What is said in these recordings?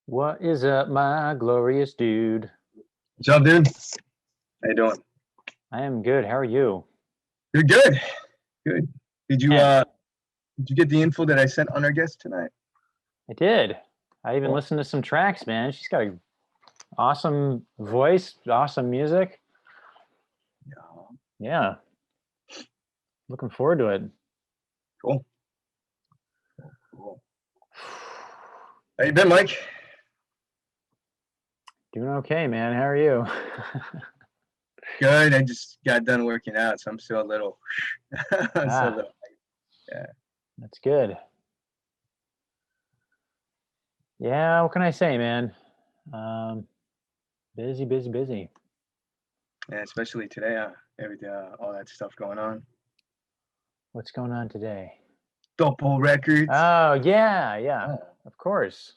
What is up, my glorious dude? What's up, dude? How you doing? I am good. How are you? You're good. Good. Did you Man, uh did you get the info that I sent on our guest tonight? I did. I even Cool. listened to some tracks, man. She's got an awesome voice, awesome music. Yeah. Yeah, looking forward to it. Cool. Cool. How you been, Mike? Doing okay, man. How are you? Good. I just got done working out, so I'm still a little I'm still a Ah, little yeah. that's good. Yeah, what can I say, man? Um, busy, busy, busy. Yeah, especially today, everything all that stuff going on. What's going on today? Double records. Oh, yeah, Oh, of course.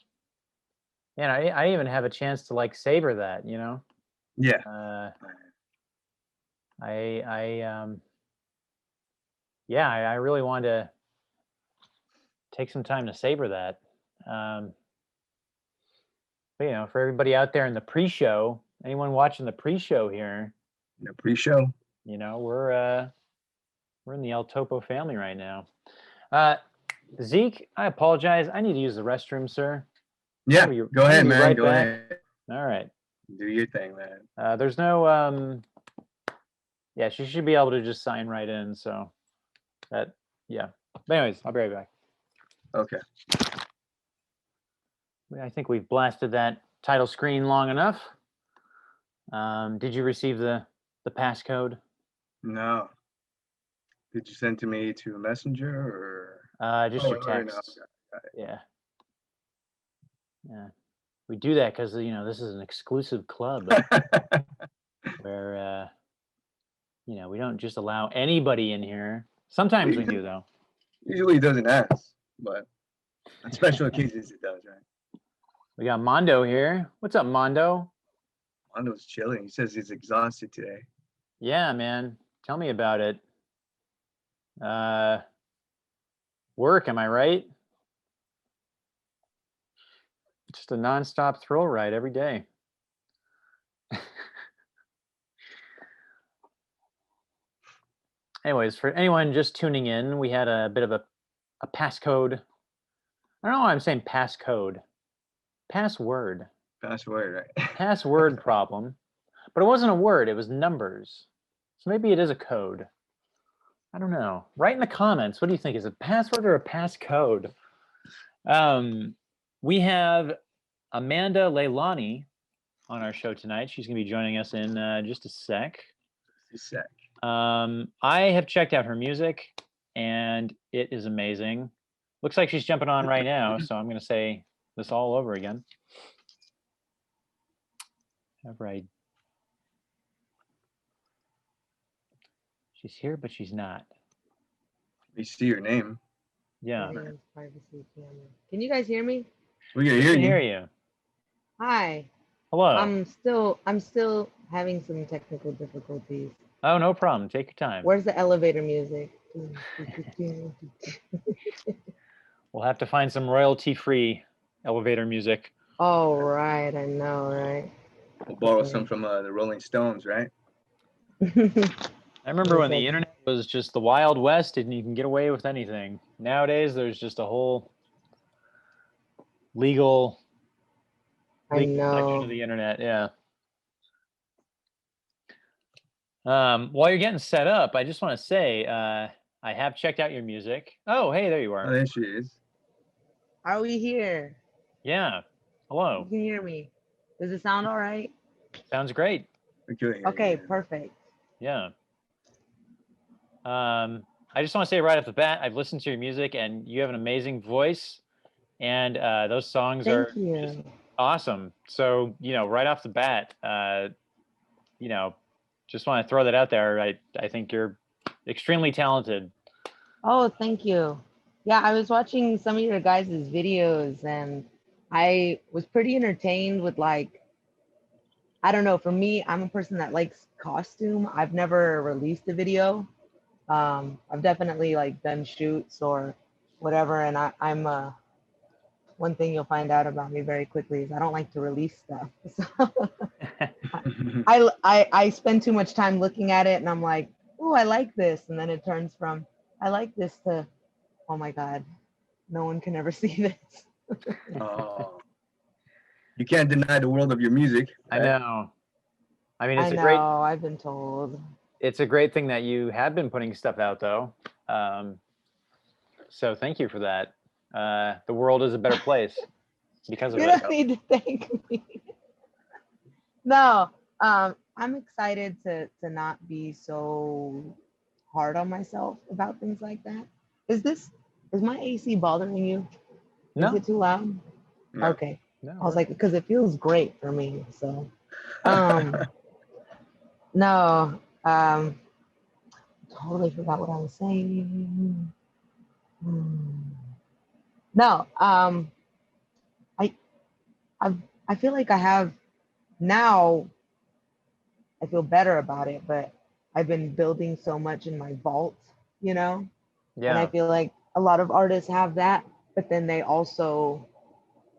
Yeah, I even have a chance to like savor that, you know? yeah. Uh, I yeah, I really wanted to take some time to savor that. Um, but, you know, for everybody out there in the pre-show, anyone watching the pre-show here, The pre-show. you know, we're in the El Topo family right now. Uh, Zeke, I apologize. I need to use the restroom, sir. Yeah. Go I'm gonna ahead, be man. right Go back. ahead. All right. Do your thing, man. There's no yeah, she should be able to just sign right in. So that yeah. But anyways, I'll be right back. Okay. I think we've blasted that title screen long enough. Did you receive the passcode? No. Did you send to me to Messenger or Just oh your no, no. text. Yeah, yeah. We do that because you know this is an exclusive club where you know we don't just allow anybody in here. Sometimes we do though. Usually it doesn't ask, but on special occasions it does, right? We got Mondo here. What's up, Mondo? Mondo's chilling. He says he's exhausted today. Yeah, man. Tell me about it. Uh, work, am I right? Just a nonstop thrill ride every day. Anyways, for anyone just tuning in, we had a bit of a passcode. I don't know why I'm saying passcode. Password. Password, right? Password problem. But it wasn't a word, it was numbers. So maybe it is a code. I don't know. Write in the comments. What do you think? Is it password or a passcode? We have Amanda Leilani on our show tonight. She's going to be joining us in just a sec. Just a sec. I have checked out her music, and it is amazing. Looks like she's jumping on right now, so I'm going to say this all over again. Right. She's here, but she's not. We see your name. Yeah. Privacy camera. Can you guys hear me? We can We hear can you. hear you. Hi. Hello. I'm still having some technical difficulties. Oh, no problem. Take your time. Where's the elevator music? We'll have to find some royalty-free elevator music. Oh, right. I know, right? We'll borrow some from the Rolling Stones, right? I remember when the internet was just the Wild West and you can get away with anything. Nowadays, there's just a whole legal section of the internet. Yeah. While you're getting set up, I just want to say I have checked out your music. Oh, hey, there you are. Oh, there she is. Are we here? Yeah. Hello. You can hear me. Does it sound all right? Sounds great. Okay, perfect. Yeah. I just want to say right off the bat, I've listened to your music and you have an amazing voice, and those songs are just awesome. So, you know, right off the bat, you know, just want to throw that out there. I think you're extremely talented. Oh, thank you. Yeah, I was watching some of your guys' videos and I was pretty entertained with, like, I don't know, for me, I'm a person that likes costume. I've never released a video. I've definitely like done shoots or whatever, and I'm one thing you'll find out about me very quickly is I don't like to release stuff. So I spend too much time looking at it and I'm like, oh, I like this. And then it turns from, I like this to, oh my God, no one can ever see this. Oh, you can't deny the world of your music. I know. I mean, I've been told. It's a great thing that you have been putting stuff out though. So thank you for that. The world is a better place because of You it. don't need to thank me. No, I'm excited to not be so hard on myself about things like that. Is my AC bothering you? No. Is it too loud? No. Okay. No, I was like, because it feels great for me. So, no, totally forgot what I was saying. No, I feel like I have now. I feel better about it, but I've been building so much in my vault, you know, and I yeah. feel like a lot of artists have that, but then they also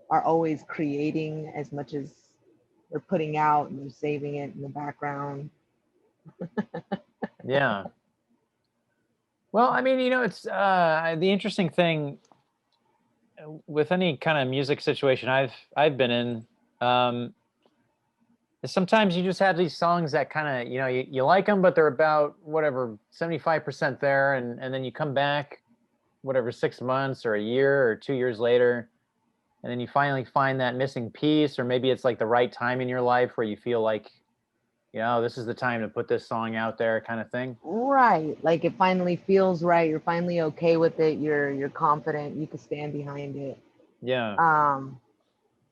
are always creating as much as they're putting out and they're saving it in the background. Yeah. Well, I mean, it's the interesting thing with any kind of music situation I've been in. Sometimes you just have these songs that kind of, you like them, but they're about whatever 75% there, and then you come back, whatever 6 months or a year or 2 years later, and then you finally find that missing piece, or maybe it's like the right time in your life where you feel like, this is the time to put this song out there, kind of thing. Right, like it finally feels right. You're finally okay with it. You're confident. You can stand behind it. Yeah.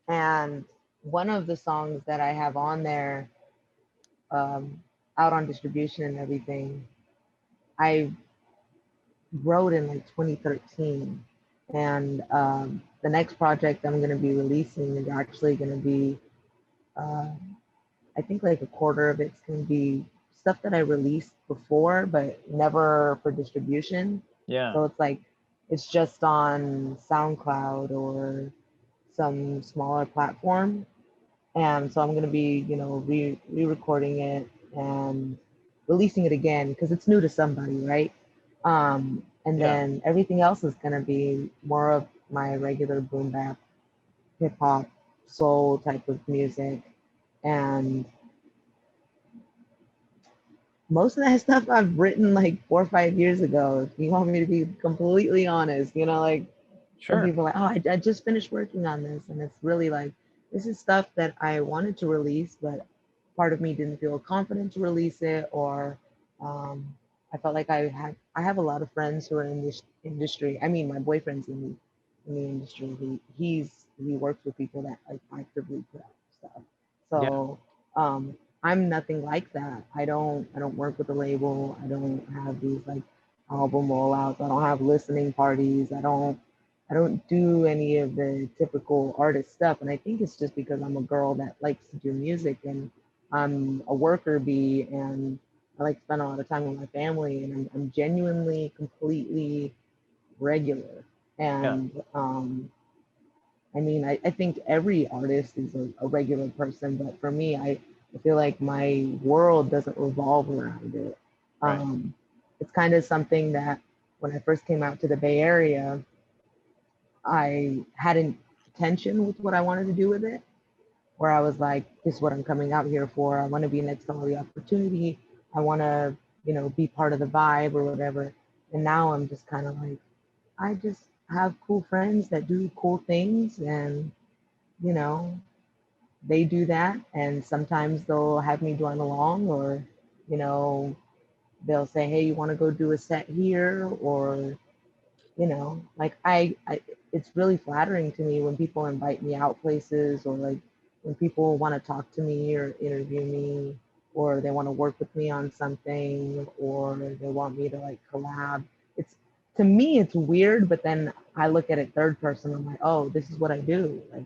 And one of the songs that I have on there, out on distribution and everything, I wrote in like 2013. And the next project I'm going to be releasing is actually going to be, I think like a quarter of it's going to be stuff that I released before, but never for distribution. Yeah. So it's like, it's just on SoundCloud or some smaller platform. And so I'm going to be, re-recording it and releasing it again because it's new to somebody, right? And Yeah. then everything else is going to be more of my regular boom bap, hip hop, soul type of music. And most of that stuff I've written like 4 or 5 years ago. If you want me to be completely honest, like Sure. some people are like, oh, I just finished working on this. And it's really like, this is stuff that I wanted to release, but part of me didn't feel confident to release it, or I felt like I have a lot of friends who are in this industry. I mean, my boyfriend's in the industry. He works with people that like actively put out stuff. So I'm nothing like that. I don't work with a label. I don't have these like album rollouts. I don't have listening parties. I don't do any of the typical artist stuff. And I think it's just because I'm a girl that likes to do music, and I'm a worker bee, and I like to spend a lot of time with my family, and I'm genuinely, completely regular. And I mean, I think every artist is a regular person, but for me, I feel like my world doesn't revolve around it. Right. It's kind of something that when I first came out to the Bay Area, I had intention with what I wanted to do with it, where I was like, this is what I'm coming out here for. I want to be next to all the opportunity. I want to, be part of the vibe or whatever. And now I'm just kind of like, I just have cool friends that do cool things, and, they do that. And sometimes they'll have me join along, or, they'll say, hey, you want to go do a set here? Or, like it's really flattering to me when people invite me out places, or like when people want to talk to me or interview me, or they want to work with me on something, or they want me to like collab. It's, to me, it's weird, but then I look at it third person. I'm like, oh, this is what I do. Like,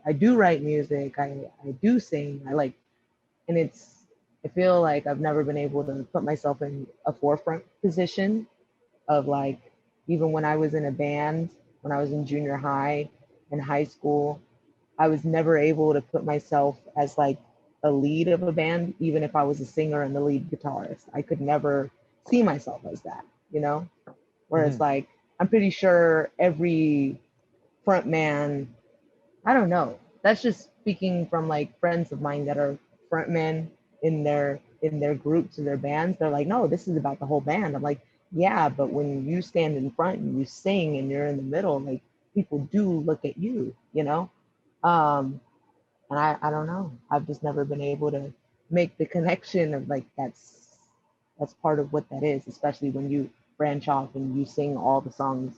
I do write music. I do sing. And I feel like I've never been able to put myself in a forefront position of like, even when I was in a band, when I was in junior high and high school, I was never able to put myself as like a lead of a band, even if I was a singer and the lead guitarist. I could never see myself as that, you know? Whereas like, I'm pretty sure every front man, I don't know. That's just speaking from like friends of mine that are frontmen in their groups or their bands. They're like, no, this is about the whole band. I'm like, yeah, but when you stand in front and you sing and you're in the middle, like people do look at you, you know? And I don't know. I've just never been able to make the connection of like that's part of what that is, especially when you branch off and you sing all the songs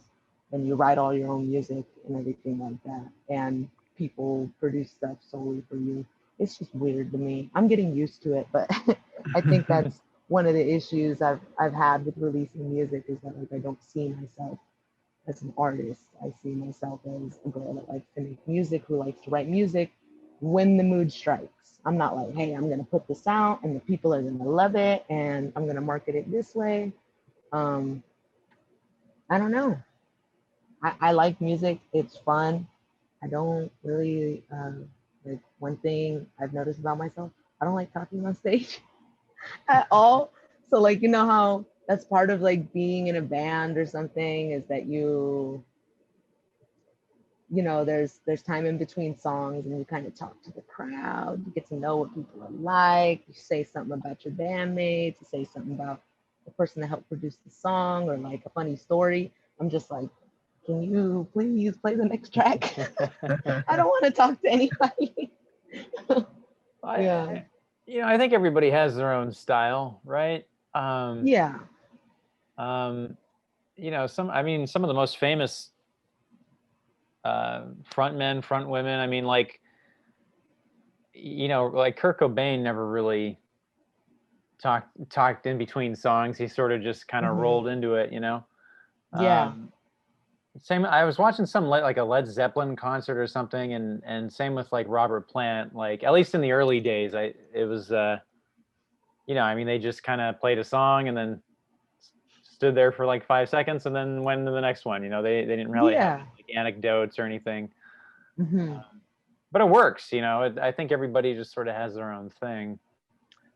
and you write all your own music and everything like that. And people produce stuff solely for you. It's just weird to me. I'm getting used to it, but I think that's one of the issues I've had with releasing music is that like I don't see myself as an artist. I see myself as a girl that likes to make music, who likes to write music when the mood strikes. I'm not like, hey, I'm gonna put this out and the people are gonna love it and I'm gonna market it this way. I don't know. I like music. It's fun. I don't really like one thing I've noticed about myself. I don't like talking on stage at all. So like you know how that's part of like being in a band or something is that you know, there's time in between songs and you kind of talk to the crowd, you get to know what people are like, you say something about your bandmates, you say something about the person that helped produce the song or like a funny story. I'm just like, can you please play the next track? I don't want to talk to anybody. Yeah. You know, I think everybody has their own style, right? Yeah. You know, some of the most famous front men, front women. I mean, like, you know, like Kurt Cobain never really talked in between songs. He sort of just kind of rolled into it, you know. Yeah. Same. I was watching some like a Led Zeppelin concert or something, and same with like Robert Plant. Like at least in the early days, it was you know, I mean, they just kind of played a song and then stood there for like 5 seconds and then went to the next one. You know, they didn't really have like anecdotes or anything. But it works, you know. I think everybody just sort of has their own thing.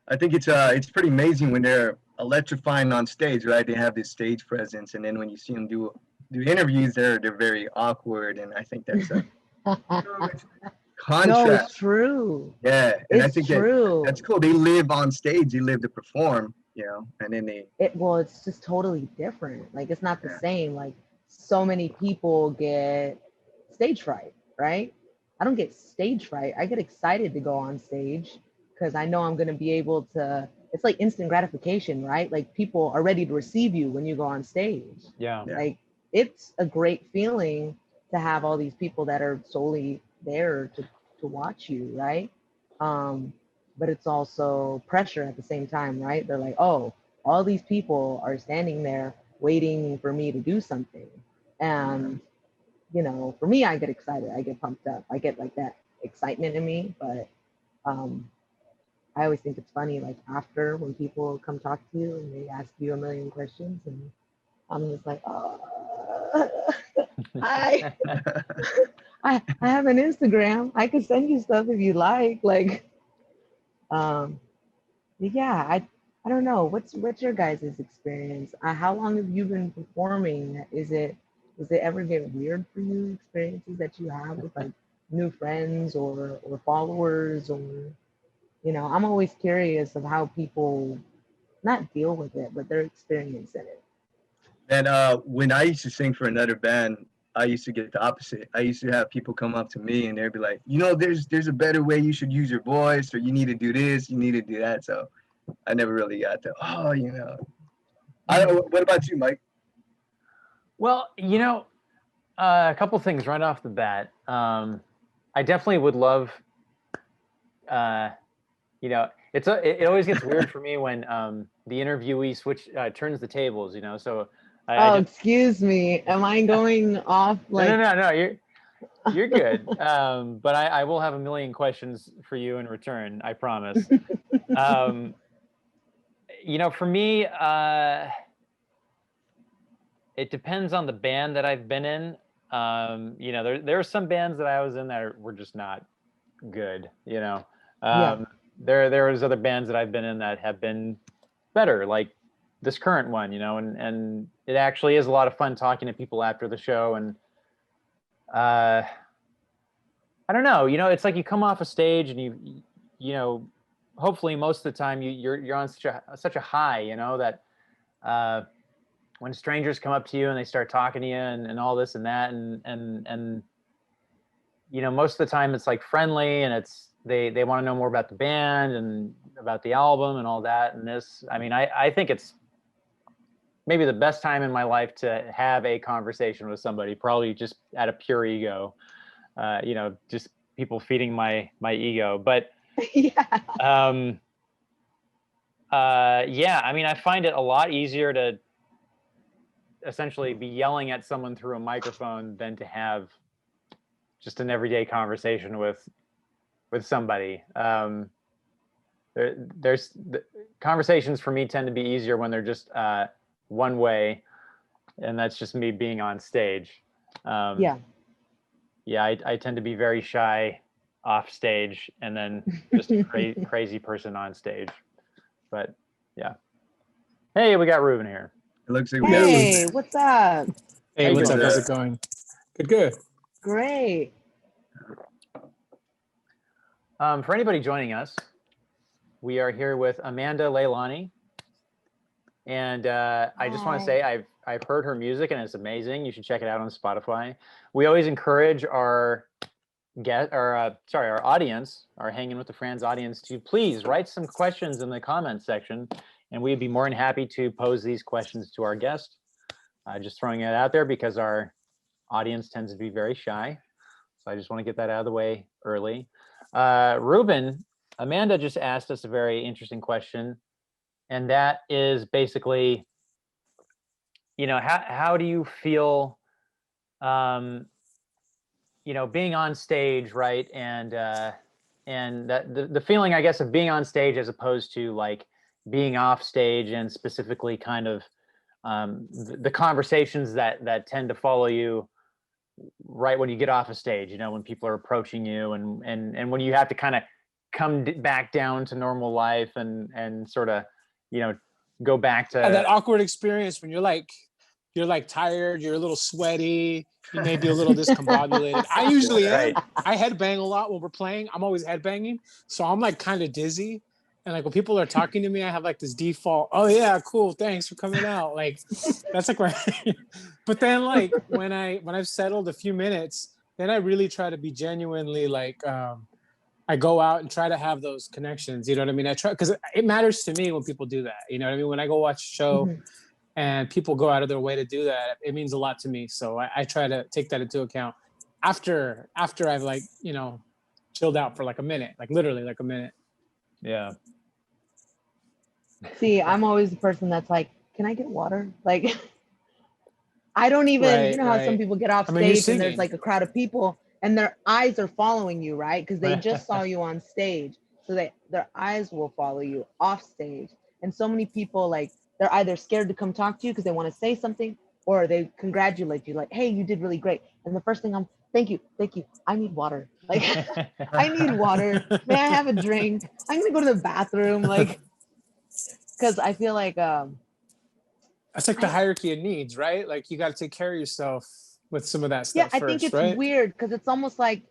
I think it's pretty amazing when they're electrifying on stage, right? They have this stage presence, and then when you see them do interviews, they're very awkward, and I think that's a contrast. No, it's true. Yeah, and I think true. that's cool. They live on stage, they live to perform, you know, and then it's just totally different. Like it's not the same. Like so many people get stage fright, right? I don't get stage fright. I get excited to go on stage because I know I'm going to be able to. It's like instant gratification, right? Like people are ready to receive you when you go on stage. Yeah. Like it's a great feeling to have all these people that are solely there to watch you, right? But it's also pressure at the same time, right? They're like, oh, all these people are standing there waiting for me to do something. And, you know, for me, I get excited. I get pumped up. I get like that excitement in me. But I always think it's funny, like after when people come talk to you and they ask you a million questions and I'm just like, oh, I have an Instagram. I could send you stuff if you like. Like, yeah, I don't know. What's your guys' experience? How long have you been performing? Does it ever get weird for you? Experiences that you have with like new friends or followers, or you know, I'm always curious of how people not deal with it, but their experience in it. And when I used to sing for another band, I used to get the opposite. I used to have people come up to me and they'd be like, you know, there's a better way. You should use your voice, or you need to do this, you need to do that. So I never really got to, oh, you know. I don't know. What about you, Mike? Well, you know, a couple things right off the bat. I definitely would love, you know, it always gets weird for me when the interviewee turns the tables, you know. So excuse me, am I going off like? No, you're good. But I will have a million questions for you in return. I promise. You know, for me, it depends on the band that I've been in. You know, there are some bands that I was in that were just not good, you know. Yeah. There was other bands that I've been in that have been better, like this current one, you know, and it actually is a lot of fun talking to people after the show. And uh I don't know, you know, it's like you come off a stage and you know, hopefully most of the time you're on such a high, you know, that when strangers come up to you and they start talking to you and all this and that and you know, most of the time it's like friendly and it's they want to know more about the band and about the album and all that. And this, I mean, I think it's maybe the best time in my life to have a conversation with somebody, probably just out of pure ego, you know, just people feeding my ego. But Yeah. Yeah, I mean, I find it a lot easier to essentially be yelling at someone through a microphone than to have just an everyday conversation with somebody. There's conversations for me tend to be easier when they're just one way, and that's just me being on stage. Yeah. Yeah, I tend to be very shy off stage, and then just a crazy person on stage. But yeah. Hey, we got Ruben here. It looks like Hey, what's up? Hey, what's up? How's it going? Good. Great. For anybody joining us, we are here with Amanda Leilani, and I just want to say I've heard her music and it's amazing. You should check it out on Spotify. We always encourage our our audience, our Hanging with the Friends audience, to please write some questions in the comments section, and we'd be more than happy to pose these questions to our guest. Just throwing it out there because our audience tends to be very shy, so I just want to get that out of the way early. Ruben, Amanda just asked us a very interesting question, and that is basically, you know, how do you feel, you know, being on stage, right? And that the feeling, I guess, of being on stage as opposed to like being off stage, and specifically kind of the conversations that tend to follow you right when you get off a stage, you know, when people are approaching you and when you have to kind of come back down to normal life and sort of, you know, go back to that awkward experience when you're like tired, you're a little sweaty, you may be a little discombobulated. I usually am. I headbang a lot when we're playing. I'm always headbanging, so I'm like kind of dizzy. And like when people are talking to me, I have like this default, oh yeah, cool, thanks for coming out. Like that's like but then like when I've settled a few minutes, then I really try to be genuinely like I go out and try to have those connections. You know what I mean? I try, because it matters to me when people do that. You know what I mean? When I go watch a show and people go out of their way to do that, it means a lot to me. So I try to take that into account after I've like, you know, chilled out for like a minute, like literally like a minute. Yeah. See, I'm always the person that's like, can I get water? Like, I don't even, you know how some people get off stage and there's like a crowd of people and their eyes are following you, right? Because they just saw you on stage. So their eyes will follow you off stage. And so many people, like, they're either scared to come talk to you because they want to say something, or they congratulate you like, hey, you did really great. And the first thing thank you. I need water. Like, I need water. May I have a drink? I'm going to go to the bathroom. Like, because I feel like that's like the hierarchy of needs, right? Like you got to take care of yourself with some of that stuff. Yeah, I think it's weird because it's almost like,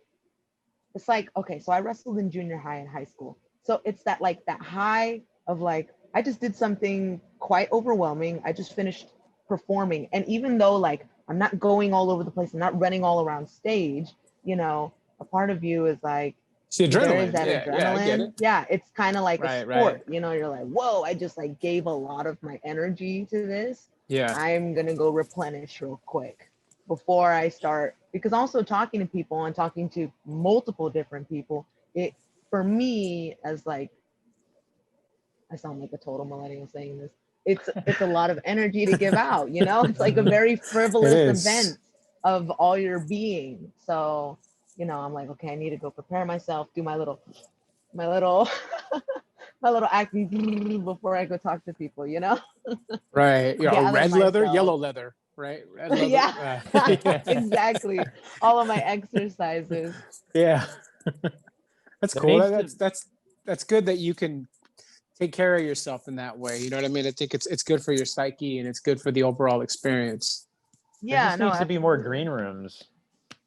it's like, okay, so I wrestled in junior high and high school. So it's that like that high of like, I just did something quite overwhelming. I just finished performing. And even though like I'm not going all over the place, I'm not running all around stage, you know, a part of you is like, it's the adrenaline. There is that adrenaline. Yeah, I get it. Yeah, it's kind of like a sport. Right. You know, you're like, whoa, I just like gave a lot of my energy to this. Yeah. I'm gonna go replenish real quick before I start. Because also talking to people and talking to multiple different people, it for me as like, I sound like a total millennial saying this. It's a lot of energy to give out, you know? It's like a very frivolous event of all your being. So, you know, I'm like, okay, I need to go prepare myself, do my little my little acting before I go talk to people, you know? Right. Yeah, red leather, yellow leather. right? Yeah. Yeah. Exactly. All of my exercises. Yeah. That's There cool. needs to- That's good that you can take care of yourself in that way. You know what I mean? I think it's good for your psyche and it's good for the overall experience. There Yeah, just no, needs to be more absolutely. green rooms.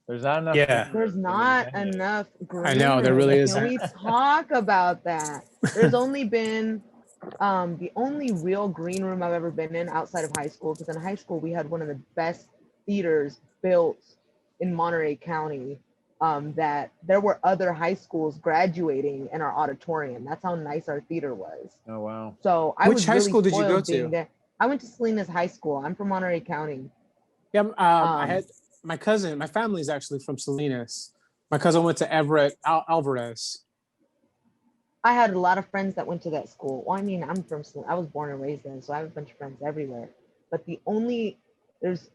There's not enough Yeah. green There's rooms in these not venues. enough I green know, there really rooms. Can isn't. we talk about that? There's only been the only real green room I've ever been in outside of high school, because in high school we had one of the best theaters built in Monterey County. That there were other high schools graduating in our auditorium. That's how nice our theater was. Oh wow. So I Which was high really school did you go spoiled being to? there. I went to Salinas High School. I'm from Monterey County. Yeah, I Um, had my cousin, my family's actually from Salinas. My cousin went to Everett Alvarez. I had a lot of friends that went to that school. Well, I mean, I was born and raised there, so I have a bunch of friends everywhere. But there's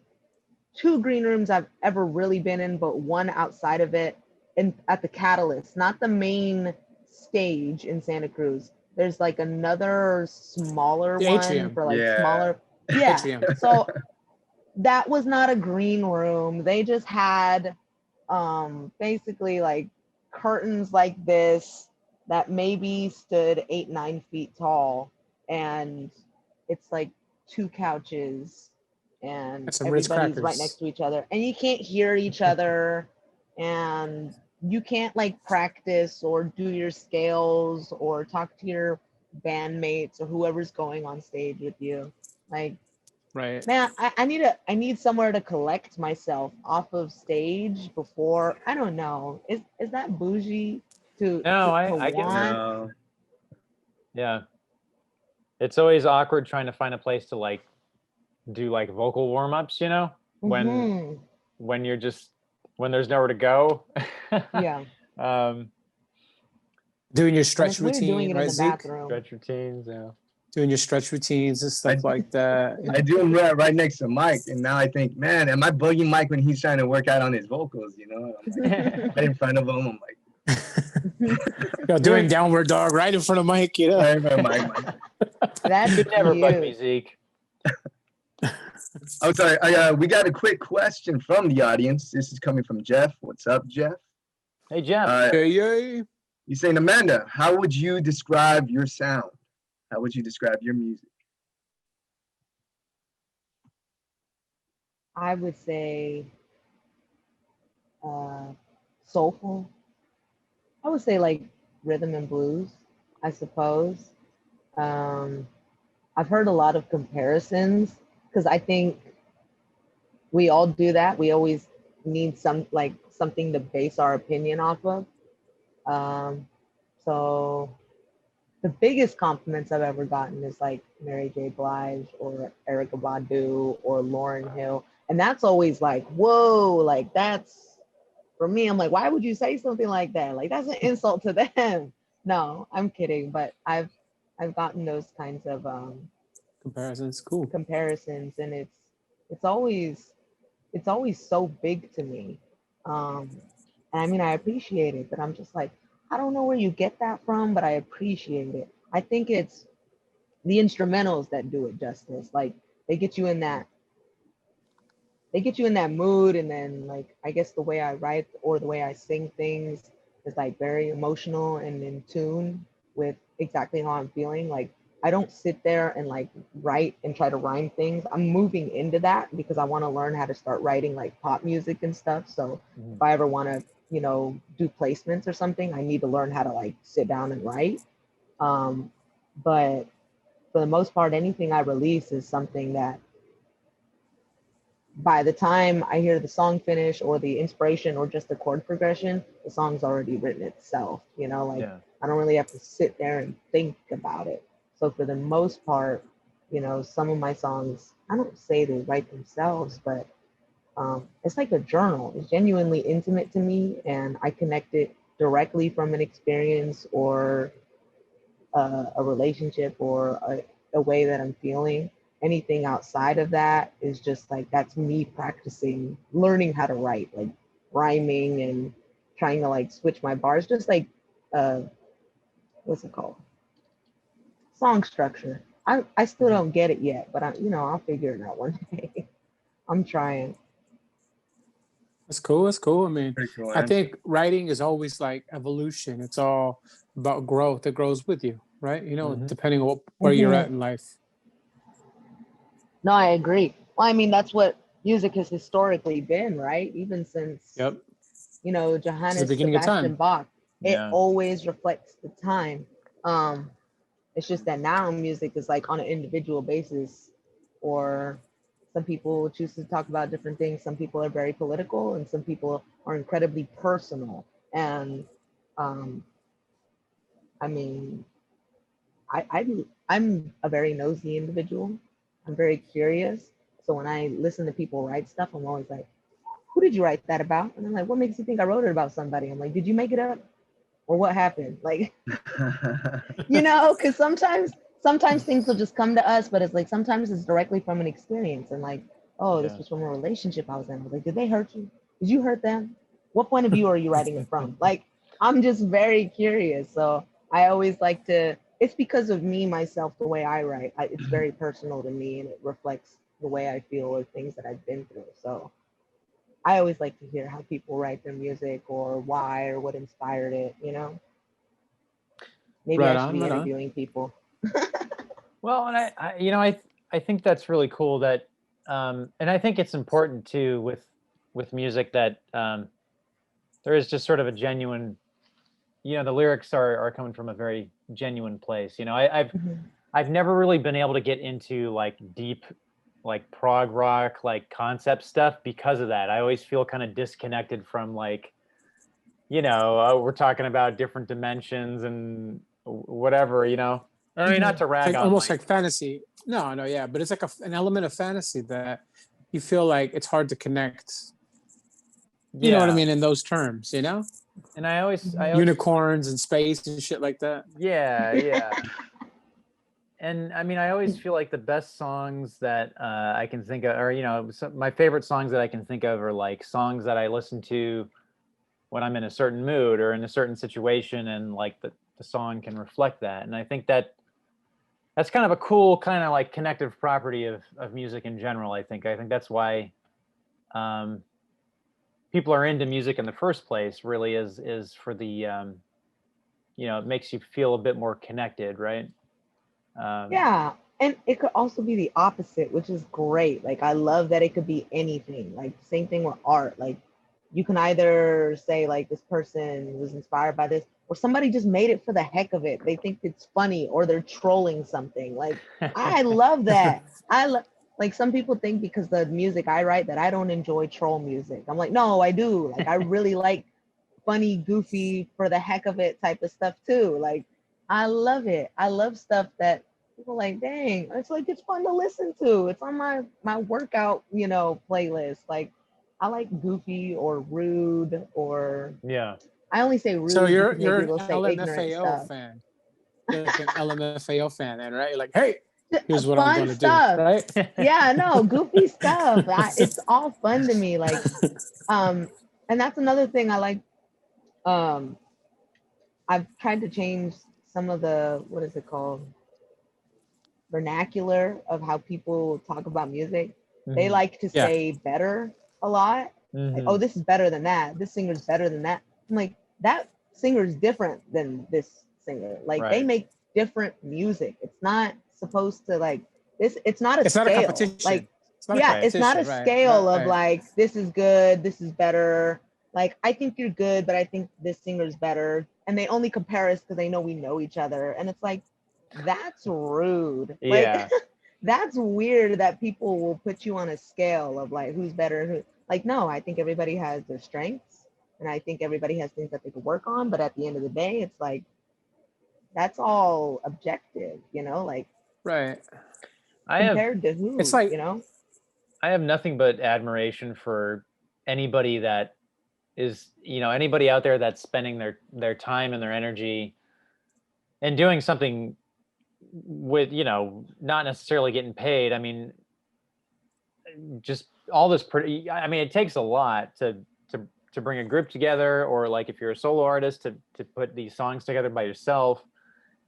two green rooms I've ever really been in, but one outside of it, and at the Catalyst, not the main stage in Santa Cruz. There's like another smaller The one atrium. for like Yeah. smaller. Yeah. Atrium. So that was not a green room. They just had basically like curtains like this that maybe stood 8-9 feet tall, and it's like two couches and And some Ritz everybody's right next crackers. to each other and you can't hear each other, and you can't like practice or do your scales or talk to your bandmates or whoever's going on stage with you. Like, Right. man, I need somewhere to collect myself off of stage before. I don't know. Is that bougie No, to I get want? No. Yeah. It's always awkward trying to find a place to like do like vocal warm-ups, you know, Mhm. when you're just when there's nowhere to go. Yeah. Doing your And stretch it's weird doing routine, it in right, the Zeke? bathroom. Stretch routines, yeah. Doing your stretch routines and stuff I- like that. I do them right next to Mike, and now I think, man, am I bugging Mike when he's trying to work out on his vocals? You know, I'm like, right in front of him. I'm like, Doing downward dog right in front of Mike, you know? right in front of Mike. That's You never bug me, cute. Zeke. I'm sorry. We got a quick question from the audience. This is coming from Jeff. What's up, Jeff? Hey Jeff. Yeah. He's saying, Amanda, how would you describe your sound? How would you describe your music? I would say soulful. I would say like rhythm and blues, I suppose. Um, I've heard a lot of comparisons because I think we all do that. We always need something to base our opinion off of. So the biggest compliments I've ever gotten is like Mary J. Blige or Erykah Badu or Lauryn Hill. And that's always like, whoa, like that's for me, I'm like, why would you say something like that? Like that's an insult to them. No, I'm kidding, but I've gotten those kinds of Comparisons, cool. comparisons, and it's always so big to me. And I mean, I appreciate it, but I'm just like, I don't know where you get that from, but I appreciate it. I think it's the instrumentals that do it justice. Like they get you in that mood, and then like I guess the way I write or the way I sing things is like very emotional and in tune with exactly how I'm feeling. Like I don't sit there and like write and try to rhyme things. I'm moving into that because I want to learn how to start writing like pop music and stuff. So if I ever want to, do placements or something, I need to learn how to like sit down and write. But for the most part, anything I release is something that by the time I hear the song finish or the inspiration or just the chord progression, the song's already written itself, Yeah. I don't really have to sit there and think about it. So for the most part, some of my songs, I don't say they write themselves, but it's like a journal. It's genuinely intimate to me, and I connect it directly from an experience or a relationship or a way that I'm feeling. Anything outside of that is just like, that's me practicing, learning how to write, like rhyming and trying to like switch my bars, just like, what's it called? Song structure. I still don't get it yet, but I'll figure it out one day. I'm trying. That's cool. That's cool. I mean, Cool, I think writing is always like evolution. It's all about growth. It grows with you, right? You know, depending on where you're at in life. No, I agree. Well, I mean, that's what music has historically been, right? Even since, you know, Johannes Sebastian Bach, it always reflects the time. It's just that now music is like on an individual basis, or some people choose to talk about different things. Some people are very political, and some people are incredibly personal. And I mean, I'm a very nosy individual. I'm very curious. So when I listen to people write stuff, I'm always like, who did you write that about? And I'm like, what makes you think I wrote it about somebody? I'm like, did you make it up? Or what happened? Like, you know, because sometimes things will just come to us, but it's like sometimes it's directly from an experience. And like, oh, this was from a relationship I was in. I was like, did they hurt you? Did you hurt them? What point of view are you writing it from? Like, I'm just very curious. So I always like to, it's because of me, myself, the way I write. It's very personal to me, and it reflects the way I feel or things that I've been through. So I always like to hear how people write their music, or why, or what inspired it, you know? Maybe I should be interviewing people. Well, and I you know, I think that's really cool that, and I think it's important too with music that there is just sort of a genuine, you know, the lyrics are coming from a very genuine place. You know, I've never really been able to get into like deep, like prog rock, like concept stuff because of that. I always feel kind of disconnected from like, you know, we're talking about different dimensions and whatever, you know. I mean, not to rag like on almost like fantasy. No, yeah, but it's like an element of fantasy that you feel like it's hard to connect. You know what I mean in those terms, you know? And I always unicorns and space and shit like that. Yeah. And I mean, I always feel like the best songs that I can think of, or you know, my favorite songs that I can think of are like songs that I listen to when I'm in a certain mood or in a certain situation, and like the song can reflect that. And I think that's kind of a cool kind of like connective property of music in general. I think that's why people are into music in the first place. Really, is for the you know, it makes you feel a bit more connected, right? Yeah, and it could also be the opposite, which is great. Like I love that it could be anything. Like same thing with art. Like you can either say like this person was inspired by this, or somebody just made it for the heck of it. They think it's funny, or they're trolling something. Like I love that. Like some people think because the music I write that I don't enjoy troll music. I'm like, no, I do. Like I really like funny, goofy, for the heck of it type of stuff too. Like I love it. I love stuff that people like, dang, it's like it's fun to listen to. It's on my workout, you know, playlist. Like I like goofy or rude, or I only say rude. So you're because an LMFAO fan. You're like an LMFAO fan, then, right? You're like, hey, here's what I'm going to do, right? Yeah, no, goofy stuff. It's all fun to me. Like, and that's another thing I like. I've tried to change some of the, what is it called, vernacular of how people talk about music. They like to say better a lot. Like, oh, this is better than that. This singer's better than that. I'm like, that singer's different than this singer. Like they make different music. It's not supposed to like this. It's not a scale. Not a competition. Like, it's not a scale of like, this is good, this is better. Like, I think you're good, but I think this singer's better. And they only compare us because they know we know each other. And it's like, that's rude. Like, that's weird that people will put you on a scale of like, who's better. Who, like, no, I think everybody has their strengths. And I think everybody has things that they could work on. But at the end of the day, it's like, that's all objective, you know? Like, compared to who, it's like, you know? I have nothing but admiration for anybody that is, you know, anybody out there that's spending their time and their energy and doing something with, you know, not necessarily getting paid. I mean, just all this pretty, I mean, it takes a lot to bring a group together, or like if you're a solo artist to put these songs together by yourself.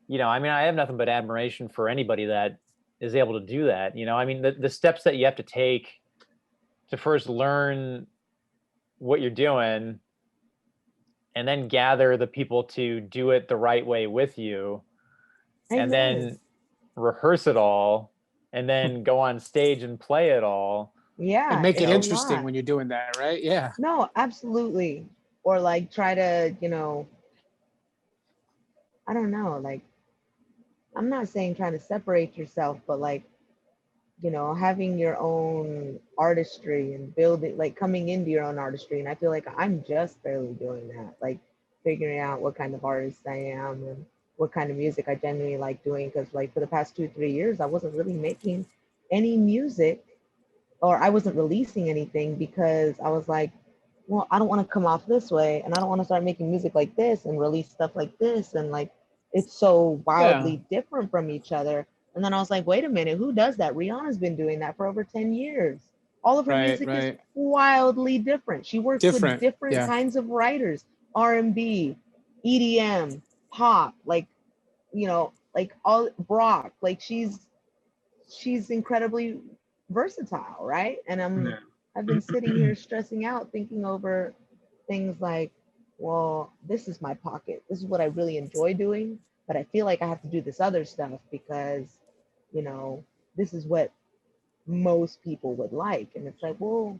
You know, I mean, I have nothing but admiration for anybody that is able to do that. You know, I mean, the steps that you have to take to first learn what you're doing and then gather the people to do it the right way with you. Amen. And then rehearse it all and then go on stage and play it all. Yeah. And make it it's a interesting lot. when you're doing that, right? Yeah. No, absolutely. Or like try to, you know, I don't know, like, I'm not saying trying to separate yourself, but like, you know, having your own artistry and building, like coming into your own artistry. And I feel like I'm just barely doing that, like figuring out what kind of artist I am and what kind of music I genuinely like doing. Cause like for the past 2-3 years, I wasn't really making any music, or I wasn't releasing anything because I was like, well, I don't want to come off this way and I don't want to start making music like this and release stuff like this. And like, it's so wildly different from each other. And then I was like, wait a minute, who does that? Rihanna's been doing that for over 10 years. All of her music is wildly different. She works with different kinds of writers, R&B, EDM, pop, like, you know, like all Brock, like she's incredibly versatile, right? And I've been sitting here stressing out, thinking over things like, well, this is my pocket. This is what I really enjoy doing, but I feel like I have to do this other stuff because, you know, this is what most people would like. And it's like, well,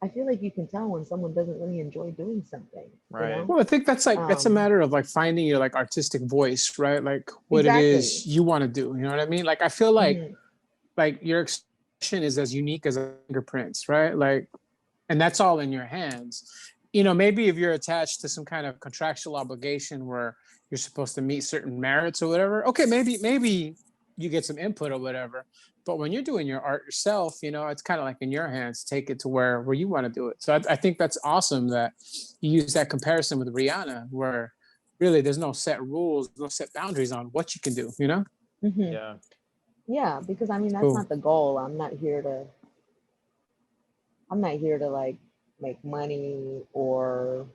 I feel like you can tell when someone doesn't really enjoy doing something. Right. You know? Well, I think that's like, that's a matter of like finding your like artistic voice, right? Like what it is you want to do. You know what I mean? Like, I feel like your expression is as unique as fingerprints, right? Like, and that's all in your hands. You know, maybe if you're attached to some kind of contractual obligation where you're supposed to meet certain merits or whatever, okay, maybe you get some input or whatever. But when you're doing your art yourself, you know, it's kind of like in your hands, take it to where you want to do it. So I think that's awesome that you use that comparison with Rihanna, where really there's no set rules, no set boundaries on what you can do, you know? Yeah. Yeah, because I mean, that's not the goal. I'm not here to like make money or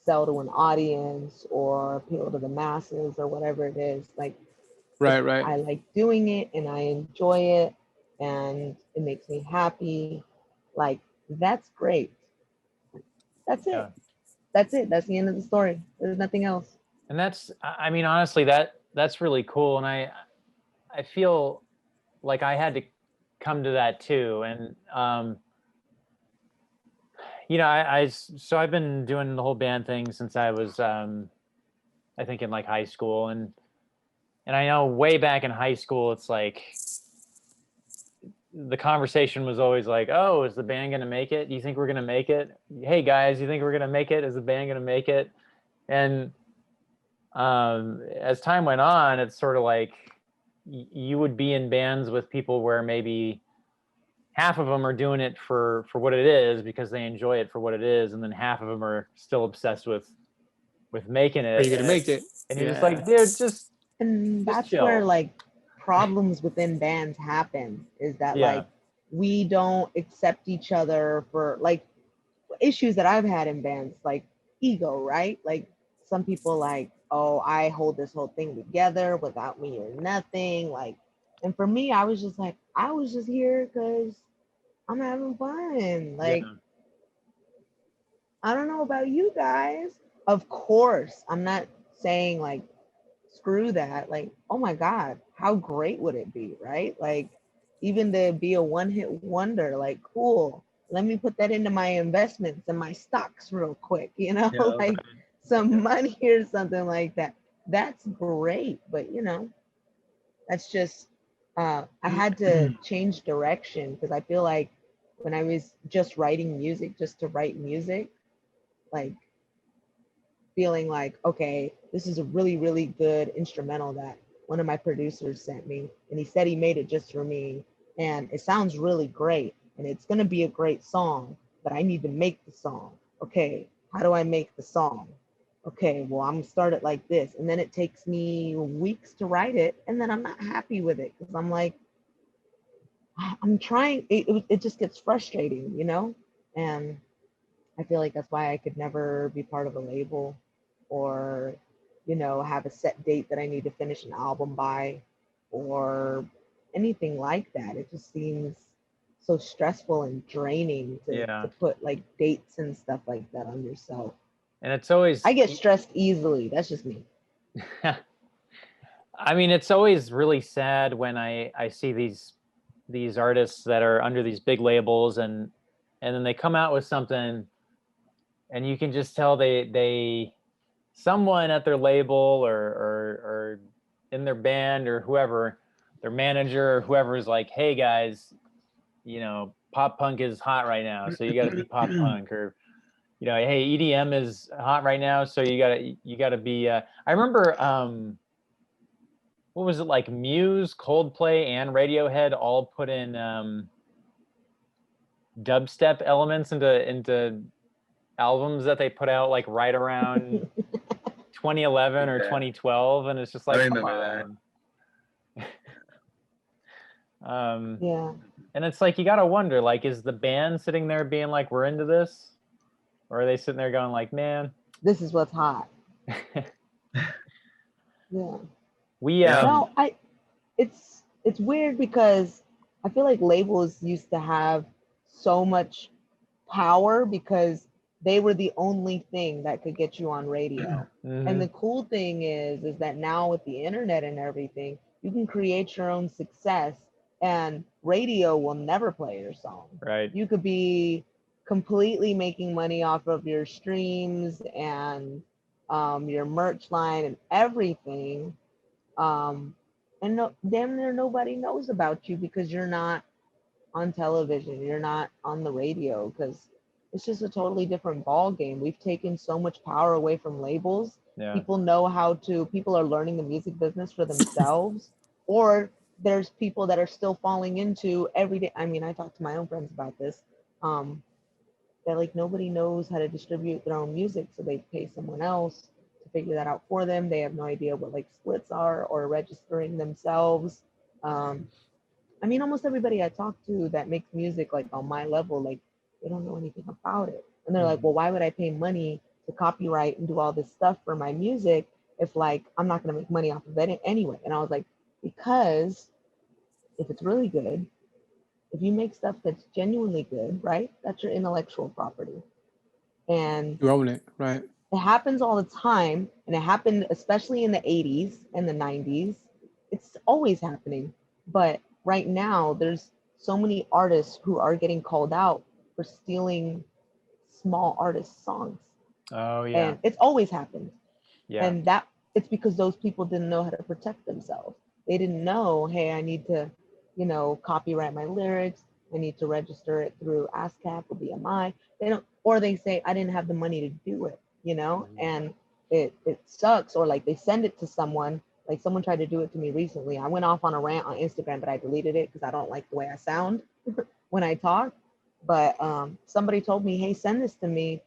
sell to an audience or appeal to the masses or whatever it is. Like, right. I like doing it and I enjoy it and it makes me happy. Like, that's great. That's it. That's it. That's the end of the story. There's nothing else. And that's, I mean, honestly, that's really cool. And I feel like I had to come to that too. And, you know, so I've been doing the whole band thing since I was, I think in like high school. And I know way back in high school, it's like the conversation was always like, oh, is the band going to make it? Do you think we're going to make it? Hey guys, you think we're going to make it? Is the band going to make it? And as time went on, it's sort of like you would be in bands with people where maybe half of them are doing it for what it is because they enjoy it for what it is, and then half of them are still obsessed with making it. Are you gonna make it? And you're just like, dude, just that's chill. where like problems within bands happen, is that like we don't accept each other for like issues that I've had in bands, like ego, right? Like some people like, oh, I hold this whole thing together, without me you're nothing. Like, and for me, I was just like, I was just here because I'm having fun. Like, I don't know about you guys. Of course, I'm not saying like screw that. Like, oh my God, how great would it be, right? Like, even to be a one-hit wonder, like, cool. Let me put that into my investments and my stocks real quick, you know, like some money or something like that. That's great. But, you know, that's just, I had to change direction because I feel like when I was just writing music, just to write music, like feeling like, okay, this is a really, really good instrumental that one of my producers sent me, and he said he made it just for me. And it sounds really great and it's going to be a great song, but I need to make the song. Okay, how do I make the song? Okay, well, I'm gonna start it like this. And then it takes me weeks to write it. And then I'm not happy with it because I'm like, I'm trying, it just gets frustrating, you know? And I feel like that's why I could never be part of a label or, you know, have a set date that I need to finish an album by or anything like that. It just seems so stressful and draining to put like dates and stuff like that on yourself. And it's always, I get stressed easily. That's just me. I mean, it's always really sad when I see these artists that are under these big labels, and then they come out with something, and you can just tell they someone at their label or in their band or whoever, their manager or whoever is like, hey guys, you know, pop punk is hot right now, so you got to be pop punk, or you know, hey, EDM is hot right now, so you gotta be. I remember, what was it, like Muse, Coldplay, and Radiohead all put in dubstep elements into albums that they put out like right around 2011 or 2012, and it's just like, I remember that. Yeah. And it's like, you gotta wonder, like, is the band sitting there being like, we're into this, or are they sitting there going like, man, this is what's hot? Yeah. No, it's weird because I feel like labels used to have so much power because they were the only thing that could get you on radio. Mm-hmm. And the cool thing is that now with the internet and everything, you can create your own success, and radio will never play your song. Right. You could be completely making money off of your streams and your merch line and everything. And damn near nobody knows about you because you're not on television, you're not on the radio, because it's just a totally different ball game. We've taken so much power away from labels. Yeah. People are learning the music business for themselves, or there's people that are still falling into everyday. I mean, I talk to my own friends about this, that like nobody knows how to distribute their own music, so they pay someone else to figure that out for them. They have no idea what like splits are or registering themselves. I mean, almost everybody I talk to that makes music like on my level, like they don't know anything about it. And they're like, well, why would I pay money to copyright and do all this stuff for my music if like I'm not going to make money off of it anyway? And I was like, because if it's really good, if you make stuff that's genuinely good, right? That's your intellectual property. And you own it, right? It happens all the time. And it happened especially in the 80s and the 90s. It's always happening. But right now, there's so many artists who are getting called out for stealing small artist songs. Oh yeah. And it's always happened. Yeah. And it's because those people didn't know how to protect themselves. They didn't know, hey, I need to, copyright my lyrics. I need to register it through ASCAP or BMI. Or they say, I didn't have the money to do it, and it sucks. Or like they send it to someone. Like someone tried to do it to me recently. I went off on a rant on Instagram, but I deleted it because I don't like the way I sound when I talk. But somebody told me, hey, send this to me.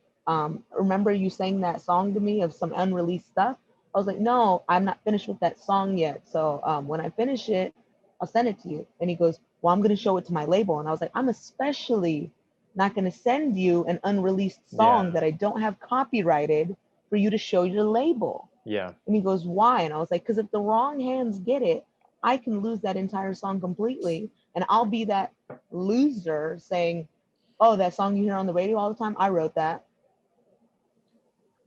Remember you sang that song to me of some unreleased stuff? I was like, no, I'm not finished with that song yet. So when I finish it, I'll send it to you. And he goes, well, I'm going to show it to my label. And I was like, I'm especially not going to send you an unreleased song that I don't have copyrighted for you to show your label. Yeah. And he goes, why? And I was like, because if the wrong hands get it, I can lose that entire song completely. And I'll be that loser saying, oh, that song you hear on the radio all the time, I wrote that.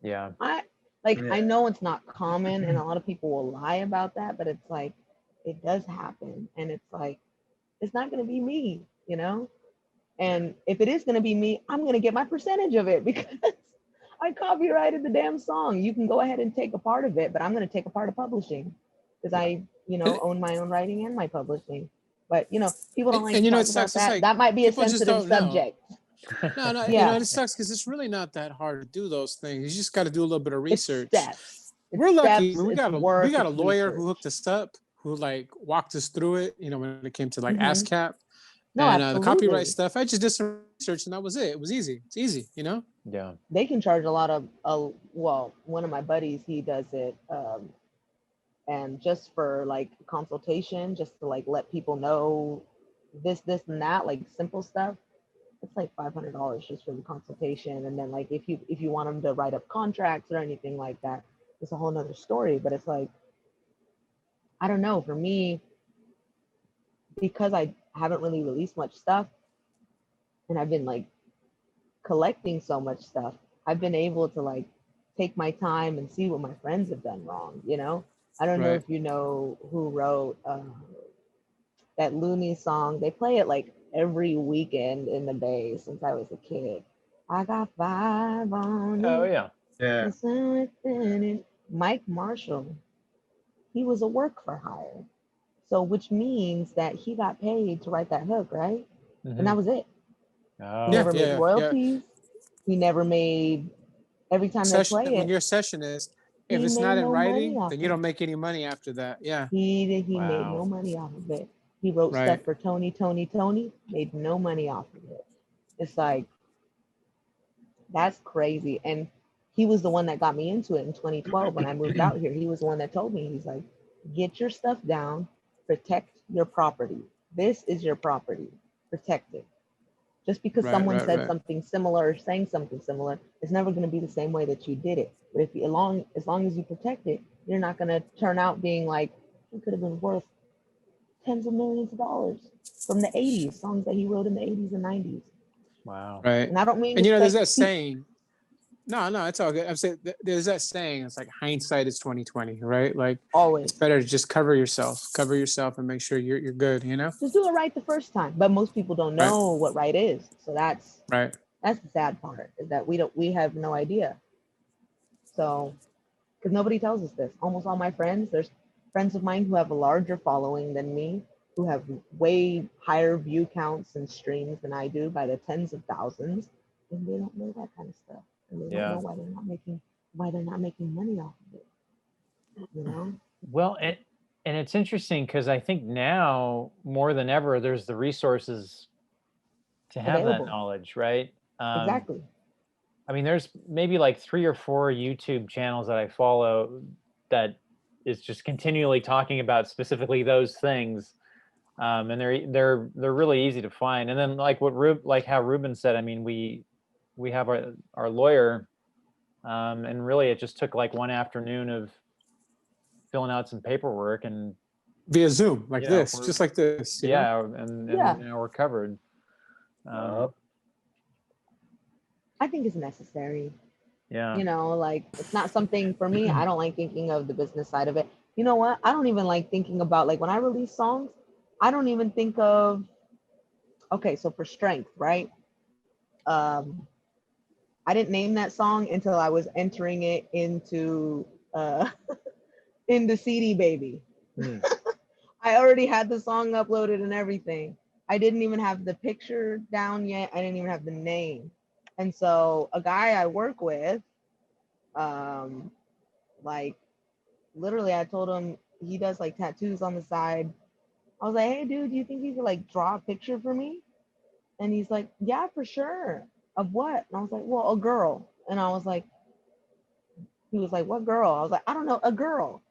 Yeah. I know it's not common and a lot of people will lie about that, but it's like, it does happen. And it's like, it's not going to be me, And if it is going to be me, I'm going to get my percentage of it because I copyrighted the damn song. You can go ahead and take a part of it, but I'm going to take a part of publishing because I, own my own writing and my publishing. But, people don't like to talk about that. Like, that might be a sensitive subject. No, it sucks because it's really not that hard to do those things. You just got to do a little bit of research. We're lucky. We got a lawyer who hooked us up, who like walked us through it, when it came to like ASCAP. No, and the copyright stuff. I just did some research and that was it. It was easy. It's easy, Yeah. They can charge a lot of, one of my buddies, he does it. And just for like consultation, just to like let people know this and that, like simple stuff, it's like $500 just for the consultation. And then like if you want them to write up contracts or anything like that, it's a whole nother story. But it's like, I don't know, for me, because I haven't really released much stuff, and I've been like collecting so much stuff, I've been able to like take my time and see what my friends have done wrong, you know? I don't know Right. if you know who wrote that Looney song. They play it like every weekend in the Bay since I was a kid. I got five on Oh it. yeah. Yeah. Within it. Mike Marshall, he was a work for hire. So which means that he got paid to write that hook, right? And that was it. He Oh. never made Yeah. royalties. He never made, every time they Session, play when it, you're a sessionist, if he it's made not in no money writing, off then you of don't it. make any money after that. Yeah. He made no Wow. money off of it. He wrote Right. stuff for Tony, made no money off of it. It's like, that's crazy. And he was the one that got me into it in 2012 when I moved out here. He was the one that told me, he's like, get your stuff down, protect your property. This is your property, protect it. Just because Right. someone Right. said Right. something similar or saying something similar, it's never going to be the same way that you did it. But if you, as long as you protect it, you're not going to turn out being like, it could have been worth tens of millions of dollars from the 80s, songs that he wrote in the 80s and 90s. Wow. Right. And I don't mean And to you know, there's say, that saying. No, it's all good. I'm saying there's that saying. It's like hindsight is 2020, right? Like always it's better to just cover yourself, and make sure you're good. You know. just do it right the first time. But most people don't Right. know what right is. So that's Right. the sad part, is that we have no idea. So, because nobody tells us this. Almost all my friends, there's friends of mine who have a larger following than me, who have way higher view counts and streams than I do by the tens of thousands, and they don't know that kind of stuff, and they don't know why they're not making money off of it. You know? Well, and it's interesting because I think now more than ever, there's the resources to have that Available. knowledge, right? Exactly. I mean, there's maybe like 3 or 4 YouTube channels that I follow that is just continually talking about specifically those things, and they're really easy to find. And then like how Ruben said, I mean, we have our lawyer, and really it just took like one afternoon of filling out some paperwork and Via Zoom, like this, we're- just like this. You know? yeah, and Yeah. now we're covered. I think it's necessary. Yeah. You know, like it's not something for me. I don't like thinking of the business side of it. You know what? I don't even like thinking about, like, when I release songs, I don't even think of, okay, so for Strength, right? I didn't name that song until I was entering it into into CD Baby. I already had the song uploaded and everything. I didn't even have the picture down yet. I didn't even have the name. And so a guy I work with, like literally I told him, he does like tattoos on the side. I was like, hey dude, do you think you could like draw a picture for me? And he's like, yeah, for sure. Of what? And I was like, well, a girl. And I was like, he was like, what girl? I was like, I don't know, a girl.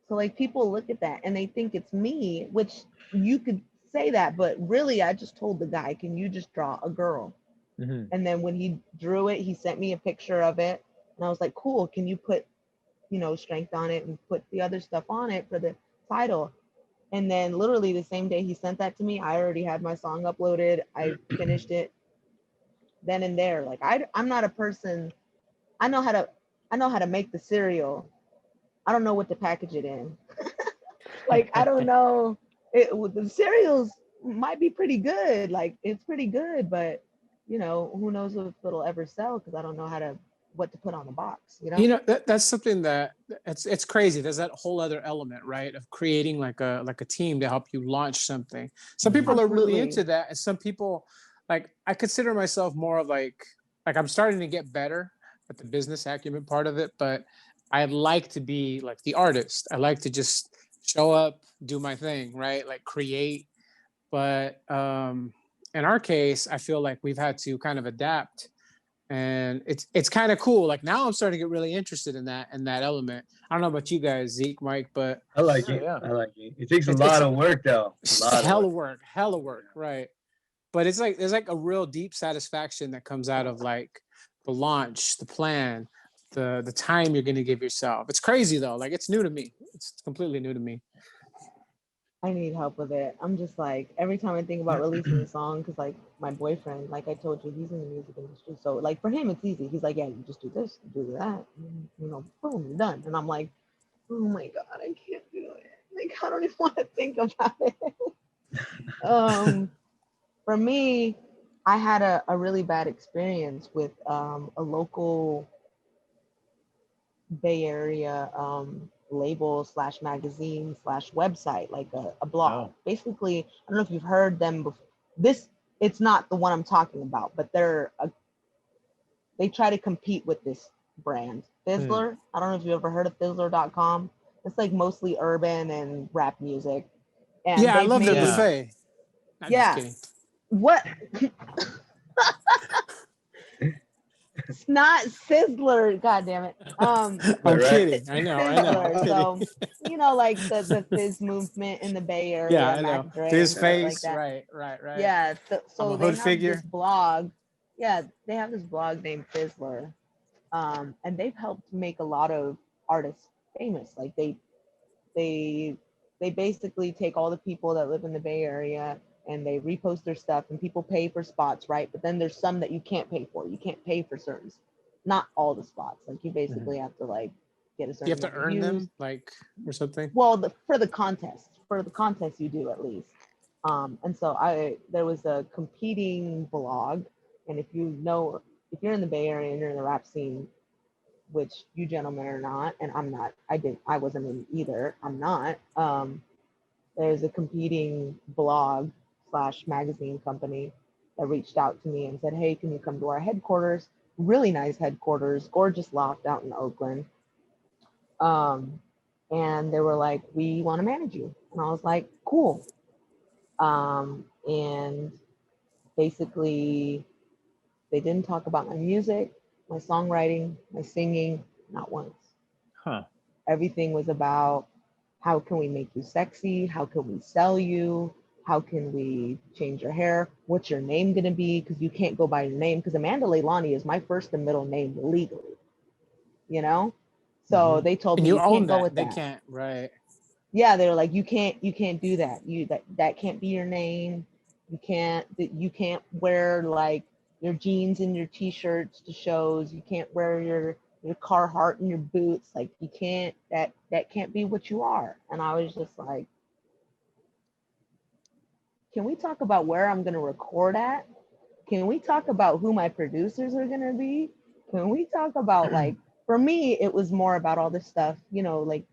So like people look at that and they think it's me, which you could say that, but really I just told the guy, can you just draw a girl? And then when he drew it, he sent me a picture of it. And I was like, cool, can you put, you know, Strength on it and put the other stuff on it for the title? And then literally the same day he sent that to me, I already had my song uploaded. I finished it then and there. Like I'm not a person, I know how to make the cereal. I don't know what to package it in. Like, I don't know. The cereals might be pretty good. Like, it's pretty good, but you know, who knows if it'll ever sell, because I don't know what to put on the box. You know, that's something that it's crazy. There's that whole other element, right, of creating like a team to help you launch something. Some people are really into that, and some people, like, I consider myself more of like I'm starting to get better at the business acumen part of it, but I'd like to be like the artist. I like to just show up, do my thing, right? Like create. But in our case, I feel like we've had to kind of adapt, and it's kind of cool. Like now I'm starting to get really interested in that element. I don't know about you guys, Zeke, Mike, but I like it. Yeah. I like it. It takes a lot of work though. Hella work, right? But it's like there's like a real deep satisfaction that comes out of like the launch, the plan, the time you're going to give yourself. It's crazy though. Like it's new to me. It's completely new to me. I need help with it. I'm just like, every time I think about releasing a song, because like my boyfriend, like I told you, he's in the music industry. So like for him, it's easy. He's like, yeah, you just do this, you do that, and, you know, boom, you're done. And I'm like, oh my God, I can't do it. Like, I don't even want to think about it. For me, I had a really bad experience with a local Bay Area label slash magazine slash website, like a blog. Oh. Basically, I don't know if you've heard them before. This, it's not the one I'm talking about, but they try to compete with this brand, Fizzler. I don't know if you ever heard of Fizzler.com. It's like mostly urban and rap music. And Yeah, I they've love their made, buffet. I'm just yeah. kidding. What? It's not Sizzler, god damn it. I'm right? kidding. I know. Sizzler. So, Kidding. you know, like the fizz movement in the Bay Area, Yeah, I know. Mac Dre and His stuff like face. that. Right. Yeah. I'm So a they hood have figure. this blog. Yeah, they have this blog named Fizzler. And they've helped make a lot of artists famous. Like they basically take all the people that live in the Bay Area and they repost their stuff and people pay for spots, right? But then there's some that you can't pay for. You can't pay for certain, not all the spots. Like you basically have to like get a certain You have to amount of earn views. them, like, or something. Well, for the contest you do at least. And so there was a competing blog, and if you're in the Bay Area and you're in the rap scene, which you gentlemen are not, and I'm not. I wasn't in either. I'm not. There's a competing blog slash magazine company that reached out to me and said, hey, can you come to our headquarters? Really nice headquarters, gorgeous loft out in Oakland. And they were like, we want to manage you. And I was like, cool. And basically, they didn't talk about my music, my songwriting, my singing, not once. Huh. Everything was about how can we make you sexy? How can we sell you? How can we change your hair? What's your name going to be? Because you can't go by your name. Because Amanda Leilani is my first and middle name legally, you know? So they told And me you you own can't go that. with They that. can't, right? Yeah, they were like, you can't do that. That can't be your name. You can't wear like your jeans and your t-shirts to shows. You can't wear your Carhartt and your boots. Like you can't, that can't be what you are. And I was just like, can we talk about where I'm gonna record at? Can we talk about who my producers are gonna be? Can we talk about like, for me, it was more about all this stuff, you know, like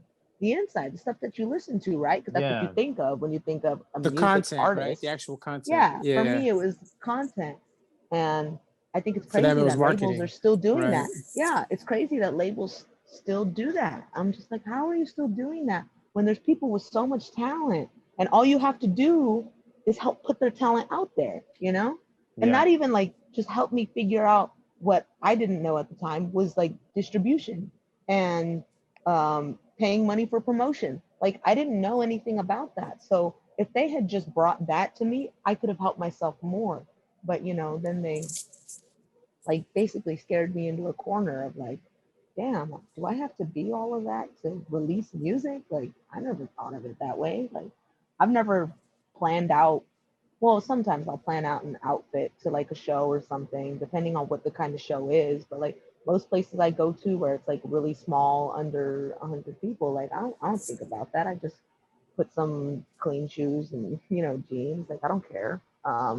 the inside, the stuff that you listen to, right? Because that's what you think of when you think of a The music content, right? artist. The actual content. Yeah, for Yeah. me, it was content. And I think it's For them, crazy it was that labels marketing. are still doing Right. that. Yeah, it's crazy that labels still do that. I'm just like, how are you still doing that when there's people with so much talent and all you have to do is help put their talent out there, you know? And not even like just help me figure out what I didn't know at the time was like distribution and paying money for promotion. Like I didn't know anything about that. So if they had just brought that to me, I could have helped myself more. But you know, then they like basically scared me into a corner of like, damn, do I have to be all of that to release music? Like I never thought of it that way. Like I've never planned out, well, sometimes I'll plan out an outfit to like a show or something, depending on what the kind of show is. But like most places I go to where it's like really small, under 100 people, like I don't think about that. I just put some clean shoes and, you know, jeans. Like I don't care. I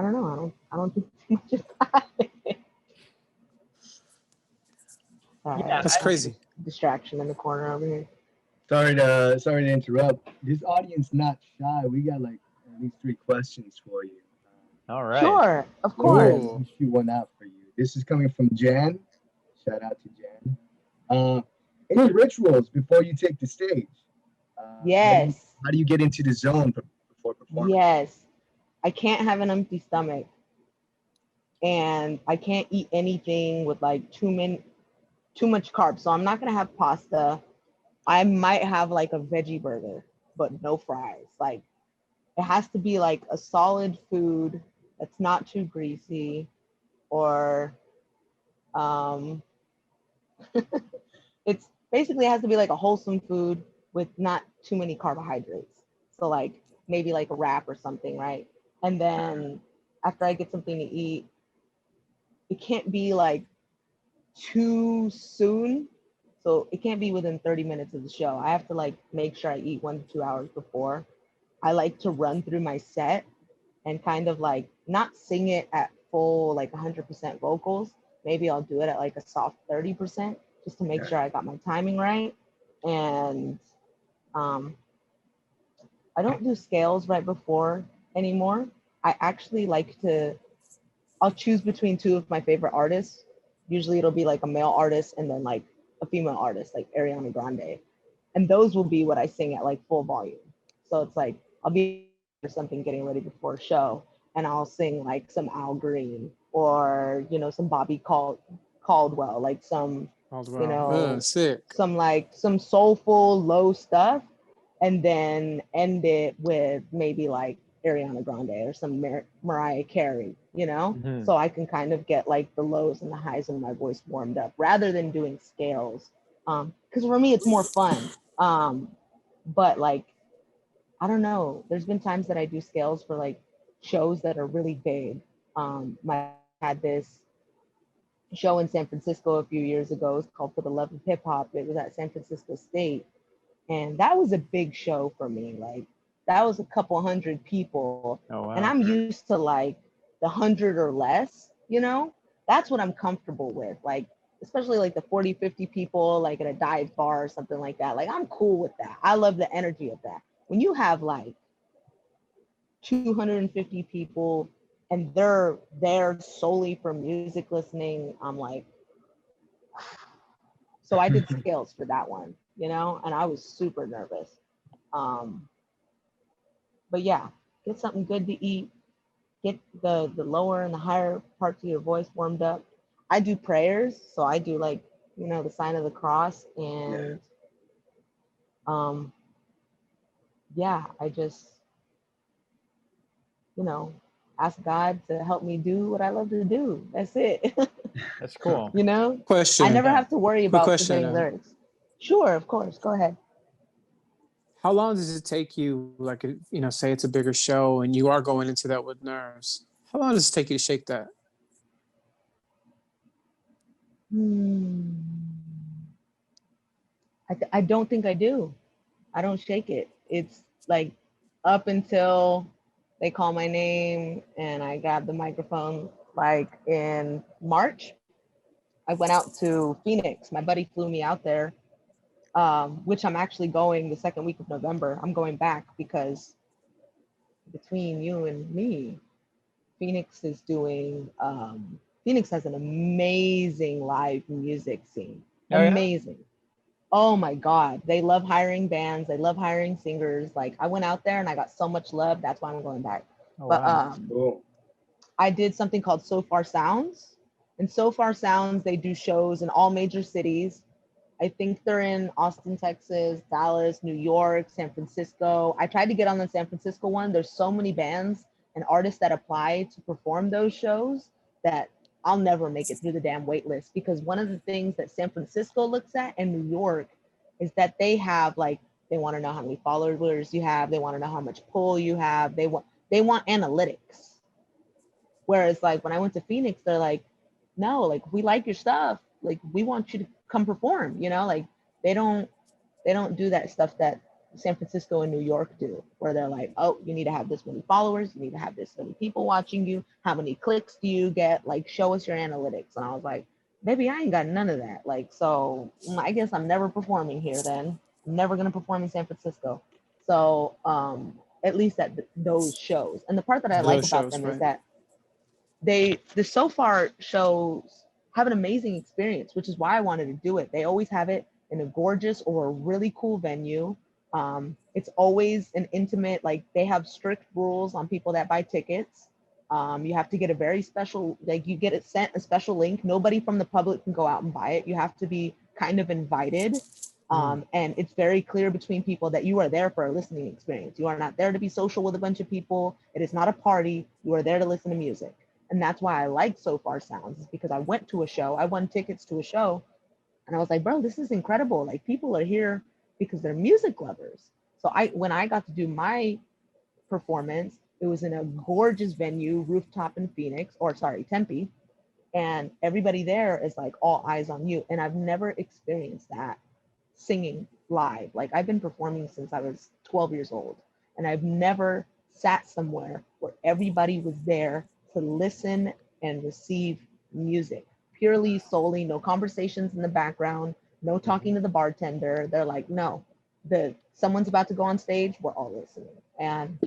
don't know. I don't think too much about it. That's crazy. Distraction in the corner over here. Sorry to interrupt. This audience not shy. We got like at least 3 questions for you. All right. Sure, of course. Let me shoot one out for you. This is coming from Jan. Shout out to Jan. Any rituals before you take the stage? Yes. How do you get into the zone before performing? Yes. I can't have an empty stomach. And I can't eat anything with like too much carbs. So I'm not gonna have pasta. I might have like a veggie burger, but no fries. Like it has to be like a solid food that's not too greasy, or it's basically, it has to be like a wholesome food with not too many carbohydrates. So like maybe like a wrap or something, right? And then after I get something to eat, it can't be like too soon. So it can't be within 30 minutes of the show. I have to like make sure I eat 1 to 2 hours before. I like to run through my set and kind of like not sing it at full like 100% vocals. Maybe I'll do it at like a soft 30% just to make sure I got my timing right. And I don't do scales right before anymore. I actually like to, I'll choose between two of my favorite artists. Usually it'll be like a male artist and then like a female artist, like Ariana Grande. And those will be what I sing at like full volume. So it's like, I'll be or something getting ready before a show and I'll sing like some Al Green or, you know, some Caldwell, like some, you know, sick. some soulful low stuff, and then end it with maybe like Ariana Grande or some Mariah Carey, you know? Mm-hmm. So I can kind of get like the lows and the highs of my voice warmed up rather than doing scales. Because for me, it's more fun. But like, I don't know, there's been times that I do scales for like shows that are really big. My had this show in San Francisco a few years ago. It's called For the Love of Hip Hop. It was at San Francisco State. And that was a big show for me. Like that was a couple hundred people. Oh, wow. And I'm used to like the 100 or less, you know? That's what I'm comfortable with. Like, especially like the 40, 50 people, like at a dive bar or something like that. Like I'm cool with that. I love the energy of that. When you have like 250 people and they're there solely for music listening, I'm like, so I did scales for that one, you know, and I was super nervous. But yeah, get something good to eat, get the lower and the higher parts of your voice warmed up. I do prayers, so I do like, you know, the sign of the cross, and yeah, I just, you know, ask God to help me do what I love to do. That's it. That's cool. You know, Question. I never have to worry about question, forgetting lyrics. Sure, of course. Go ahead. How long does it take you, like, you know, say it's a bigger show and you are going into that with nerves? How long does it take you to shake that? I don't think I do. I don't shake it. It's like up until they call my name and I grab the microphone. Like in March, I went out to Phoenix. My buddy flew me out there, which I'm actually going the second week of November. I'm going back because between you and me, Phoenix is doing, Phoenix has an amazing live music scene. Oh, yeah? Amazing. Oh my God. They love hiring bands. They love hiring singers. Like I went out there and I got so much love. That's why I'm going back. Oh, But wow. Cool. I did something called So Far Sounds. And So Far Sounds, they do shows in all major cities. I think they're in Austin, Texas, Dallas, New York, San Francisco. I tried to get on the San Francisco one. There's so many bands and artists that apply to perform those shows that I'll never make it through the damn wait list, because one of the things that San Francisco looks at and New York is that they have like, they want to know how many followers you have. They want to know how much pull you have. They want analytics. Whereas like when I went to Phoenix, they're like, no, like we like your stuff. Like we want you to come perform, you know, like they don't do that stuff that San Francisco and New York do, where they're like, oh, you need to have this many followers, you need to have this many people watching you, how many clicks do you get, like show us your analytics. And I was like, baby, I ain't got none of that. Like, so I guess I'm never performing here then. I'm never gonna perform in San Francisco. So at least at those shows. And the part that I like about them is that the So Far shows have an amazing experience, which is why I wanted to do it. They always have it in a gorgeous or a really cool venue. It's always an intimate, like they have strict rules on people that buy tickets. You have to get a very special, like you get it sent a special link. Nobody from the public can go out and buy it. You have to be kind of invited. And it's very clear between people that you are there for a listening experience. You are not there to be social with a bunch of people. It is not a party. You are there to listen to music. And that's why I like So Far Sounds, is because I went to a show, I won tickets to a show, and I was like, bro, this is incredible. Like people are here because they're music lovers. So when I got to do my performance, it was in a gorgeous venue, rooftop in Phoenix, or sorry, Tempe. And everybody there is like all eyes on you. And I've never experienced that singing live. Like I've been performing since I was 12 years old. And I've never sat somewhere where everybody was there to listen and receive music. Purely, solely, no conversations in the background, no talking to the bartender. They're like, no, someone's about to go on stage, we're all listening. And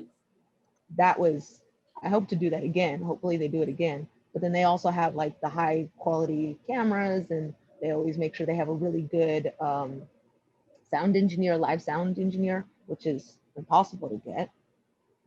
that was, I hope to do that again. Hopefully they do it again. But then they also have like the high quality cameras, and they always make sure they have a really good sound engineer, live sound engineer, which is impossible to get.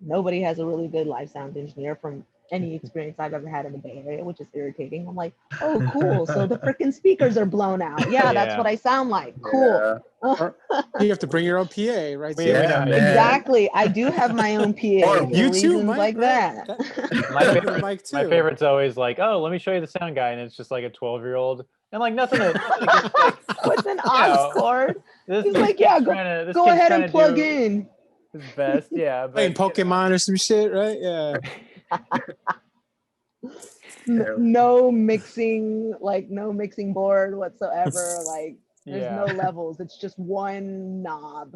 Nobody has a really good live sound engineer from any experience I've ever had in the Bay Area, which is irritating. I'm like, oh, cool. So the freaking speakers are blown out. Yeah, that's what I sound like. Cool. Yeah. You have to bring your own PA, right? Yeah, exactly. I do have my own PA. You too, Mike, like right? that. My favorite's always like, oh, let me show you the sound guy, and it's just like a 12-year-old, and like nothing against, like, with an aux cord. He's like, yeah, go ahead and plug in. His best, yeah. But, playing Pokemon or some shit, right? Yeah. No mixing, like no mixing board whatsoever. Like there's no levels. It's just one knob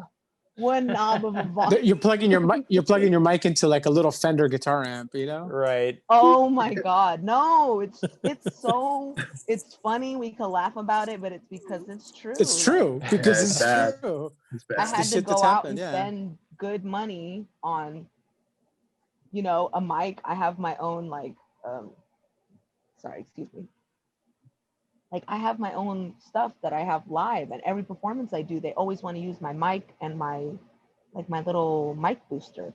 of a volume. You're plugging your mic into like a little Fender guitar amp, you know? Right. Oh my God. No, it's funny. We can laugh about it, but it's because it's true. It's true because it's true. I had to go out and spend good money on, a mic. I have my own I have my own stuff that I have live, and every performance I do, they always want to use my mic and my little mic booster.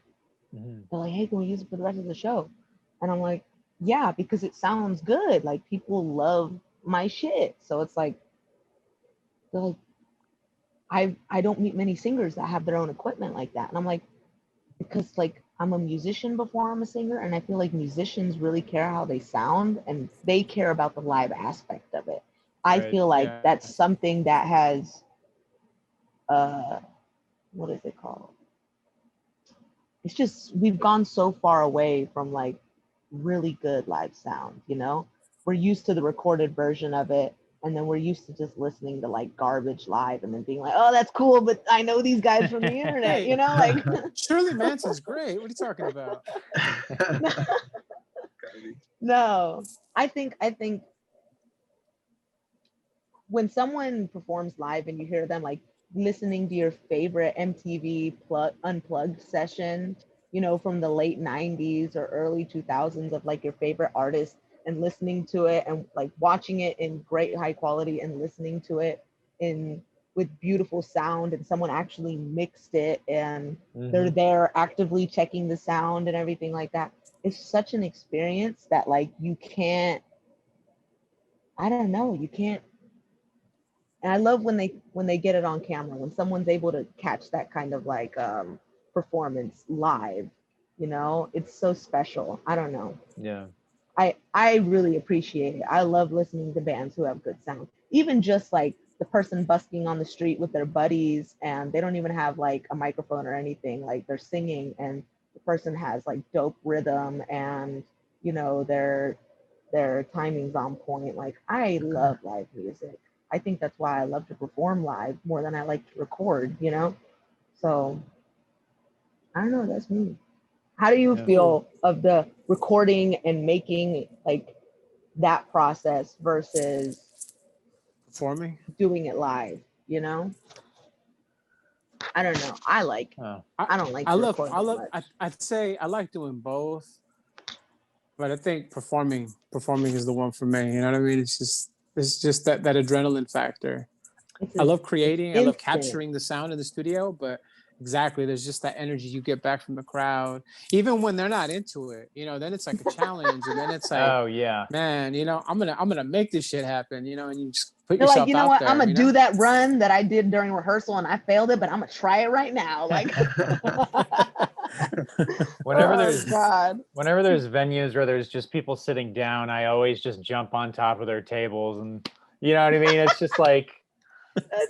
Mm-hmm. They're like, hey, can we use it for the rest of the show? And I'm like, yeah, because it sounds good. Like people love my shit. So it's like, they're like, I don't meet many singers that have their own equipment like that. And I'm like, because like I'm a musician before I'm a singer, and I feel like musicians really care how they sound, and they care about the live aspect of it. I feel like that's something that has, what is it called? It's just, we've gone so far away from like really good live sound, We're used to the recorded version of it, and then we're used to just listening to like garbage live and then being like, oh, that's cool, but I know these guys from the internet, like Shirley Manson's great. What are you talking about? No, I think when someone performs live and you hear them like listening to your favorite MTV unplugged session, from the late 90s or early 2000s of like your favorite artist, and listening to it and like watching it in great high quality and listening to it with beautiful sound, and someone actually mixed it, and they're there actively checking the sound and everything like that. It's such an experience that like you can't, and I love when they get it on camera, when someone's able to catch that kind of like performance live, it's so special. I don't know. Yeah. I really appreciate it. I love listening to bands who have good sound. Even just like the person busking on the street with their buddies, and they don't even have like a microphone or anything. Like they're singing, and the person has like dope rhythm, and their timing's on point. Like I love live music. I think that's why I love to perform live more than I like to record, So I don't know, that's me. How do you feel of the recording and making like that process versus performing, doing it live, I don't know. I don't like I'd say I like doing both, but I think performing is the one for me. You know what I mean? It's just that adrenaline factor. I love creating, I love capturing the sound in the studio, but exactly, there's just that energy you get back from the crowd, even when they're not into it. Then it's like a challenge, and then it's like, oh yeah, man, I'm gonna make this shit happen. And you just put yourself like, out what? there, I'm gonna do that run that I did during rehearsal and I failed it, but I'm gonna try it right now. Like, whenever there's venues where there's just people sitting down, I always just jump on top of their tables, and you know what I mean. It's just like,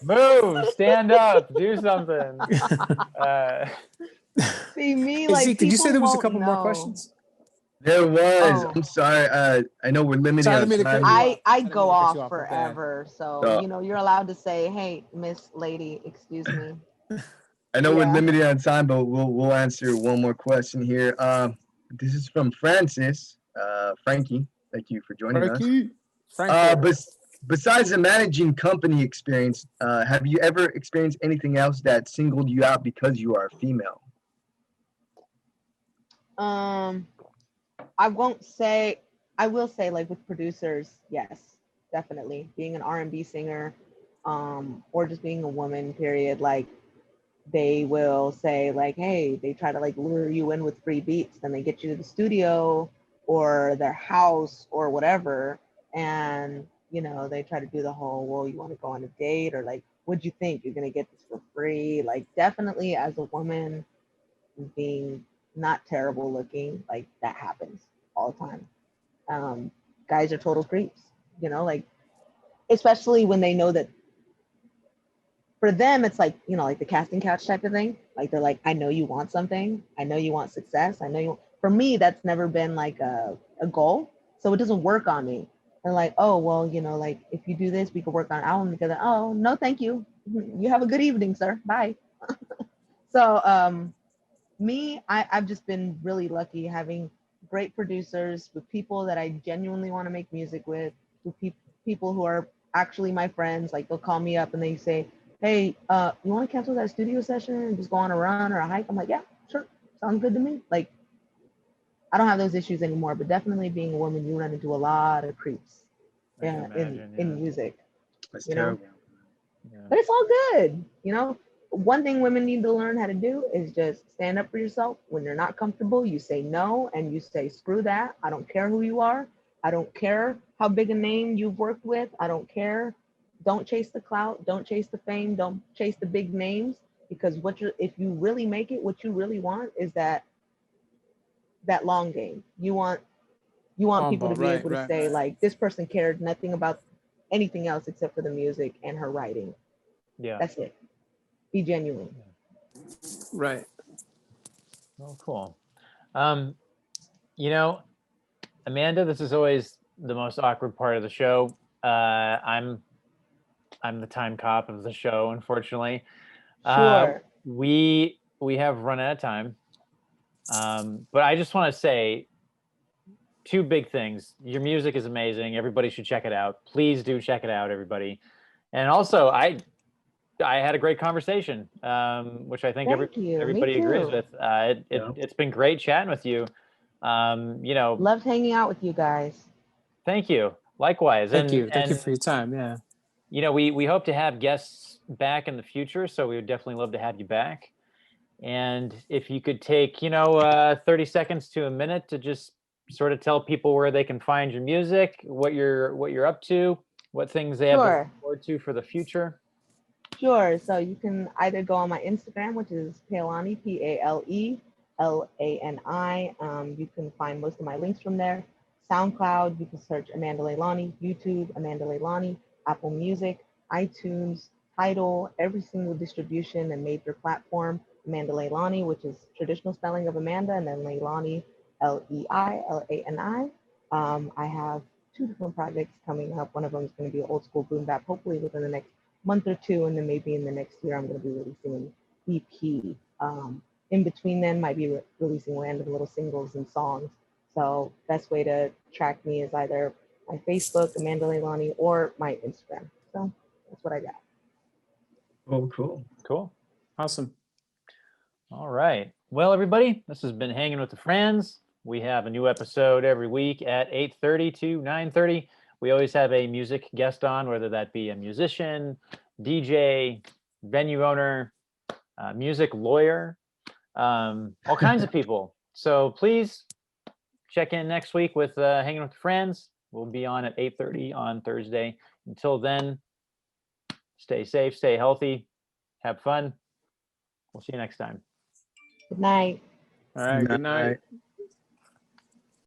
Move, stand up, do something. See me, Hey, like, Zeke, did you say people there was a won't couple more know. questions? There was. Oh. I'm sorry. I know we're limited Sorry, I on didn't mean to cut time. you I off. I didn't go mean to cut you off my bad. forever, so So you're allowed to say, "Hey, Miss Lady, excuse me." I know we're Yeah. limited on time, but we'll answer one more question here. This is from Francis. Frankie, thank you for joining us. Frankie. Besides the managing company experience, have you ever experienced anything else that singled you out because you are a female? I won't say. I will say, like, with producers, yes, definitely. Being an R&B singer, or just being a woman, period. Like, they will say, like, hey, they try to, like, lure you in with free beats, then they get you to the studio or their house or whatever, and they try to do the whole, well, you want to go on a date, or like, what'd you think, you're gonna get this for free? Like, definitely, as a woman, being not terrible looking, like, that happens all the time. Guys are total creeps, like, especially when they know that for them it's like, like the casting couch type of thing. Like, they're like, I know you want something, I know you want success, I know you. For me, that's never been like a goal, so it doesn't work on me. They're like, oh, well, like, if you do this, we could work on an album together. Oh, no, thank you. You have a good evening, sir. Bye. So me, I've just been really lucky having great producers, with people that I genuinely want to make music with people who are actually my friends. Like, they'll call me up and they say, hey, you want to cancel that studio session and just go on a run or a hike? I'm like, yeah, sure. Sounds good to me. Like, I don't have those issues anymore, but definitely being a woman, you run into a lot of creeps in music. That's terrible. But it's all good. One thing women need to learn how to do is just stand up for yourself. When you're not comfortable, you say no, and you say, screw that. I don't care who you are. I don't care how big a name you've worked with. I don't care. Don't chase the clout. Don't chase the fame. Don't chase the big names, because if you really make it, what you really want is that long game. You want people to be able to say, like, this person cared nothing about anything else except for the music and her writing. Yeah. That's it. Be genuine. Right. Oh, cool. Amanda, this is always the most awkward part of the show. I'm the time cop of the show, unfortunately. Sure. We have run out of time. But I just want to say two big things. Your music is amazing. Everybody should check it out. Please do check it out, everybody. And also, I had a great conversation, which I think everybody agrees with. It's been great chatting with you. Loved hanging out with you guys. Thank you. Likewise. Thank you for your time. Yeah. We hope to have guests back in the future, so we would definitely love to have you back. And if you could take 30 seconds to a minute to just sort of tell people where they can find your music, what you're up to, what things they have to look forward to for the future. Sure. So you can either go on my Instagram, which is Leilani, PALELANI. You can find most of my links from there. SoundCloud, you can search Amanda Leilani. YouTube, Amanda Leilani. Apple Music, iTunes, Tidal, every single distribution and major platform, Amanda Leilani, which is traditional spelling of Amanda, and then Leilani, Leilani. I have 2 different projects coming up. One of them is going to be old school boom bap, hopefully within the next month or 2, and then maybe in the next year I'm going to be releasing an EP. In between then, might be releasing random little singles and songs. So best way to track me is either my Facebook, Amanda Leilani, or my Instagram. So that's what I got. Oh, cool. Awesome. All right. Well, everybody, this has been Hanging with the Friends. We have a new episode every week at 8:30 to 9:30. We always have a music guest on, whether that be a musician, DJ, venue owner, music lawyer, all kinds of people. So please check in next week with Hanging with the Friends. We'll be on at 8:30 on Thursday. Until then, stay safe, stay healthy, have fun. We'll see you next time. Good night. All right. Good night.